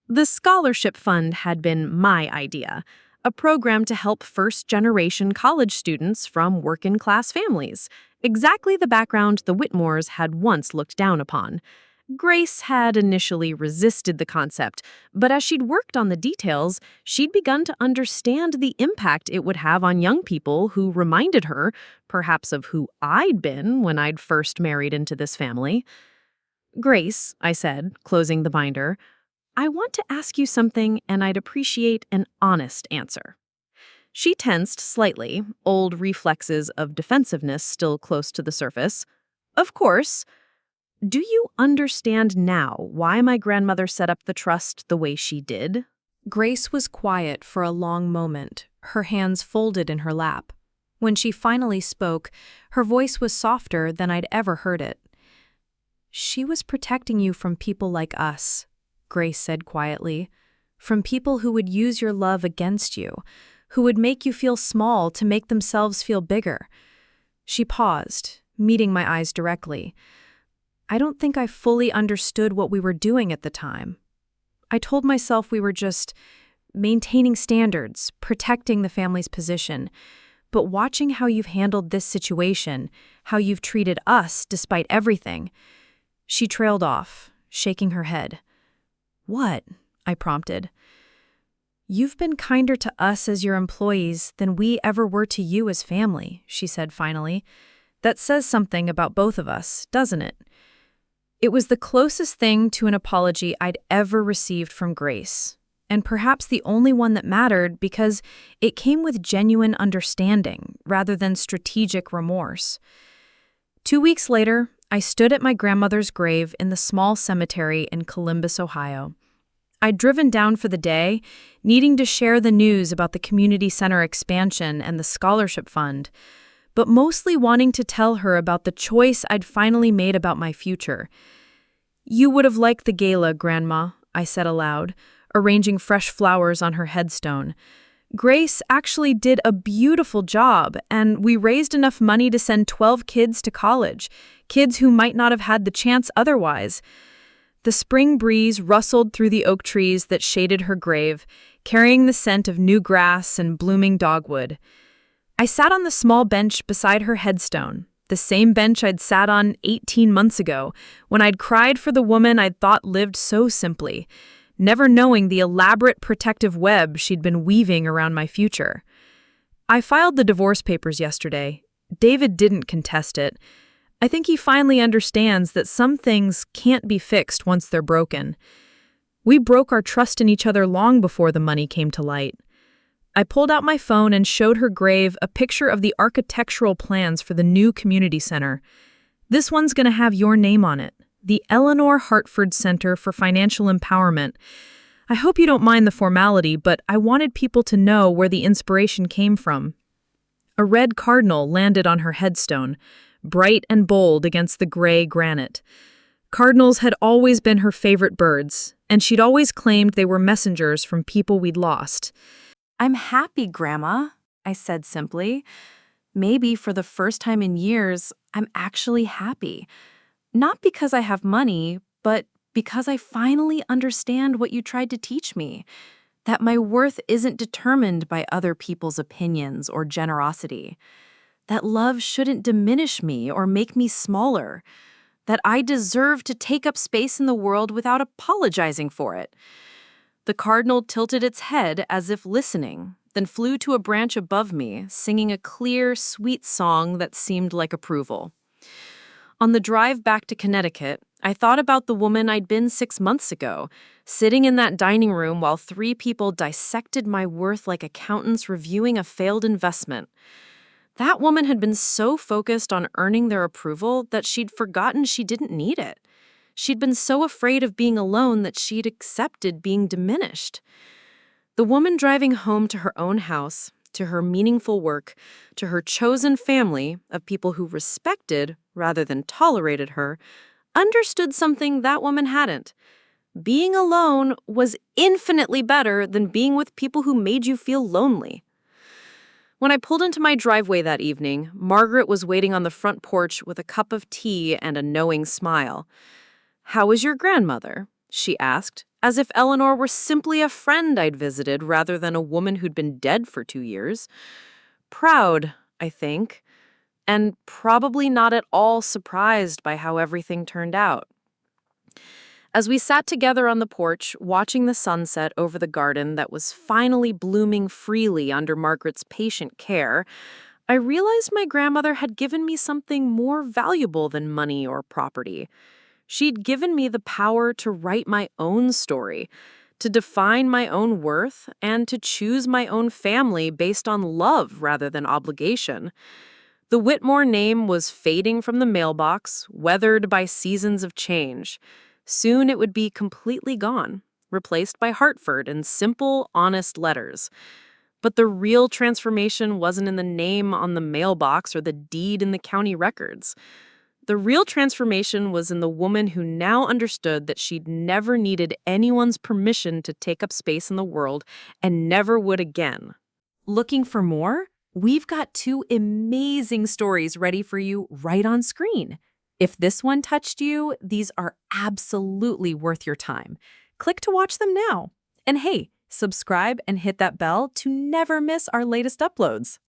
The scholarship fund had been my idea, a program to help first-generation college students from working-class families, exactly the background the Whitmores had once looked down upon. Grace had initially resisted the concept, but as she'd worked on the details, she'd begun to understand the impact it would have on young people who reminded her, perhaps, of who I'd been when I'd first married into this family. "Grace," I said, closing the binder, "I want to ask you something, and I'd appreciate an honest answer." She tensed slightly, old reflexes of defensiveness still close to the surface. "Of course. Do you understand now why my grandmother set up the trust the way she did?" Grace was quiet for a long moment, her hands folded in her lap. When she finally spoke, her voice was softer than I'd ever heard it. "She was protecting you from people like us," Grace said quietly, "from people who would use your love against you, who would make you feel small to make themselves feel bigger." She paused, meeting my eyes directly. "I don't think I fully understood what we were doing at the time. I told myself we were just maintaining standards, protecting the family's position. But watching how you've handled this situation, how you've treated us despite everything..." She trailed off, shaking her head. "What?" I prompted. "You've been kinder to us as your employees than we ever were to you as family," she said finally. "That says something about both of us, doesn't it?" It was the closest thing to an apology I'd ever received from Grace, and perhaps the only one that mattered because it came with genuine understanding rather than strategic remorse. 2 weeks later, I stood at my grandmother's grave in the small cemetery in Columbus, Ohio. I'd driven down for the day, needing to share the news about the community center expansion and the scholarship fund, but mostly wanting to tell her about the choice I'd finally made about my future. "You would have liked the gala, Grandma," I said aloud, arranging fresh flowers on her headstone. "Grace actually did a beautiful job, and we raised enough money to send 12 kids to college, kids who might not have had the chance otherwise." The spring breeze rustled through the oak trees that shaded her grave, carrying the scent of new grass and blooming dogwood. I sat on the small bench beside her headstone, The same bench I'd sat on 18 months ago, when I'd cried for the woman I'd thought lived so simply, never knowing the elaborate protective web she'd been weaving around my future. I filed the divorce papers yesterday. David didn't contest it. I think he finally understands that some things can't be fixed once they're broken. We broke our trust in each other long before the money came to light. I pulled out my phone and showed her grave a picture of the architectural plans for the new community center. This one's going to have your name on it, the Eleanor Hartford Center for Financial Empowerment. I hope you don't mind the formality, but I wanted people to know where the inspiration came from. A red cardinal landed on her headstone, bright and bold against the gray granite. Cardinals had always been her favorite birds, and she'd always claimed they were messengers from people we'd lost. "I'm happy, Grandma," I said simply. Maybe for the first time in years, I'm actually happy. Not because I have money, but because I finally understand what you tried to teach me. That my worth isn't determined by other people's opinions or generosity. That love shouldn't diminish me or make me smaller. That I deserve to take up space in the world without apologizing for it. The cardinal tilted its head as if listening, then flew to a branch above me, singing a clear, sweet song that seemed like approval. On the drive back to Connecticut, I thought about the woman I'd been 6 months ago, sitting in that dining room while 3 people dissected my worth like accountants reviewing a failed investment. That woman had been so focused on earning their approval that she'd forgotten she didn't need it. She'd been so afraid of being alone that she'd accepted being diminished. The woman driving home to her own house, to her meaningful work, to her chosen family of people who respected, rather than tolerated her, understood something that woman hadn't. Being alone was infinitely better than being with people who made you feel lonely. When I pulled into my driveway that evening, Margaret was waiting on the front porch with a cup of tea and a knowing smile. "How is your grandmother?" she asked, as if Eleanor were simply a friend I'd visited rather than a woman who'd been dead for 2 years. Proud, I think, and probably not at all surprised by how everything turned out. As we sat together on the porch, watching the sunset over the garden that was finally blooming freely under Margaret's patient care, I realized my grandmother had given me something more valuable than money or property. She'd given me the power to write my own story, to define my own worth, and to choose my own family based on love rather than obligation. The Whitmore name was fading from the mailbox, weathered by seasons of change. Soon it would be completely gone, replaced by Hartford in simple, honest letters. But the real transformation wasn't in the name on the mailbox or the deed in the county records. The real transformation was in the woman who now understood that she'd never needed anyone's permission to take up space in the world and never would again. Looking for more? We've got 2 amazing stories ready for you right on screen. If this one touched you, these are absolutely worth your time. Click to watch them now. And hey, subscribe and hit that bell to never miss our latest uploads.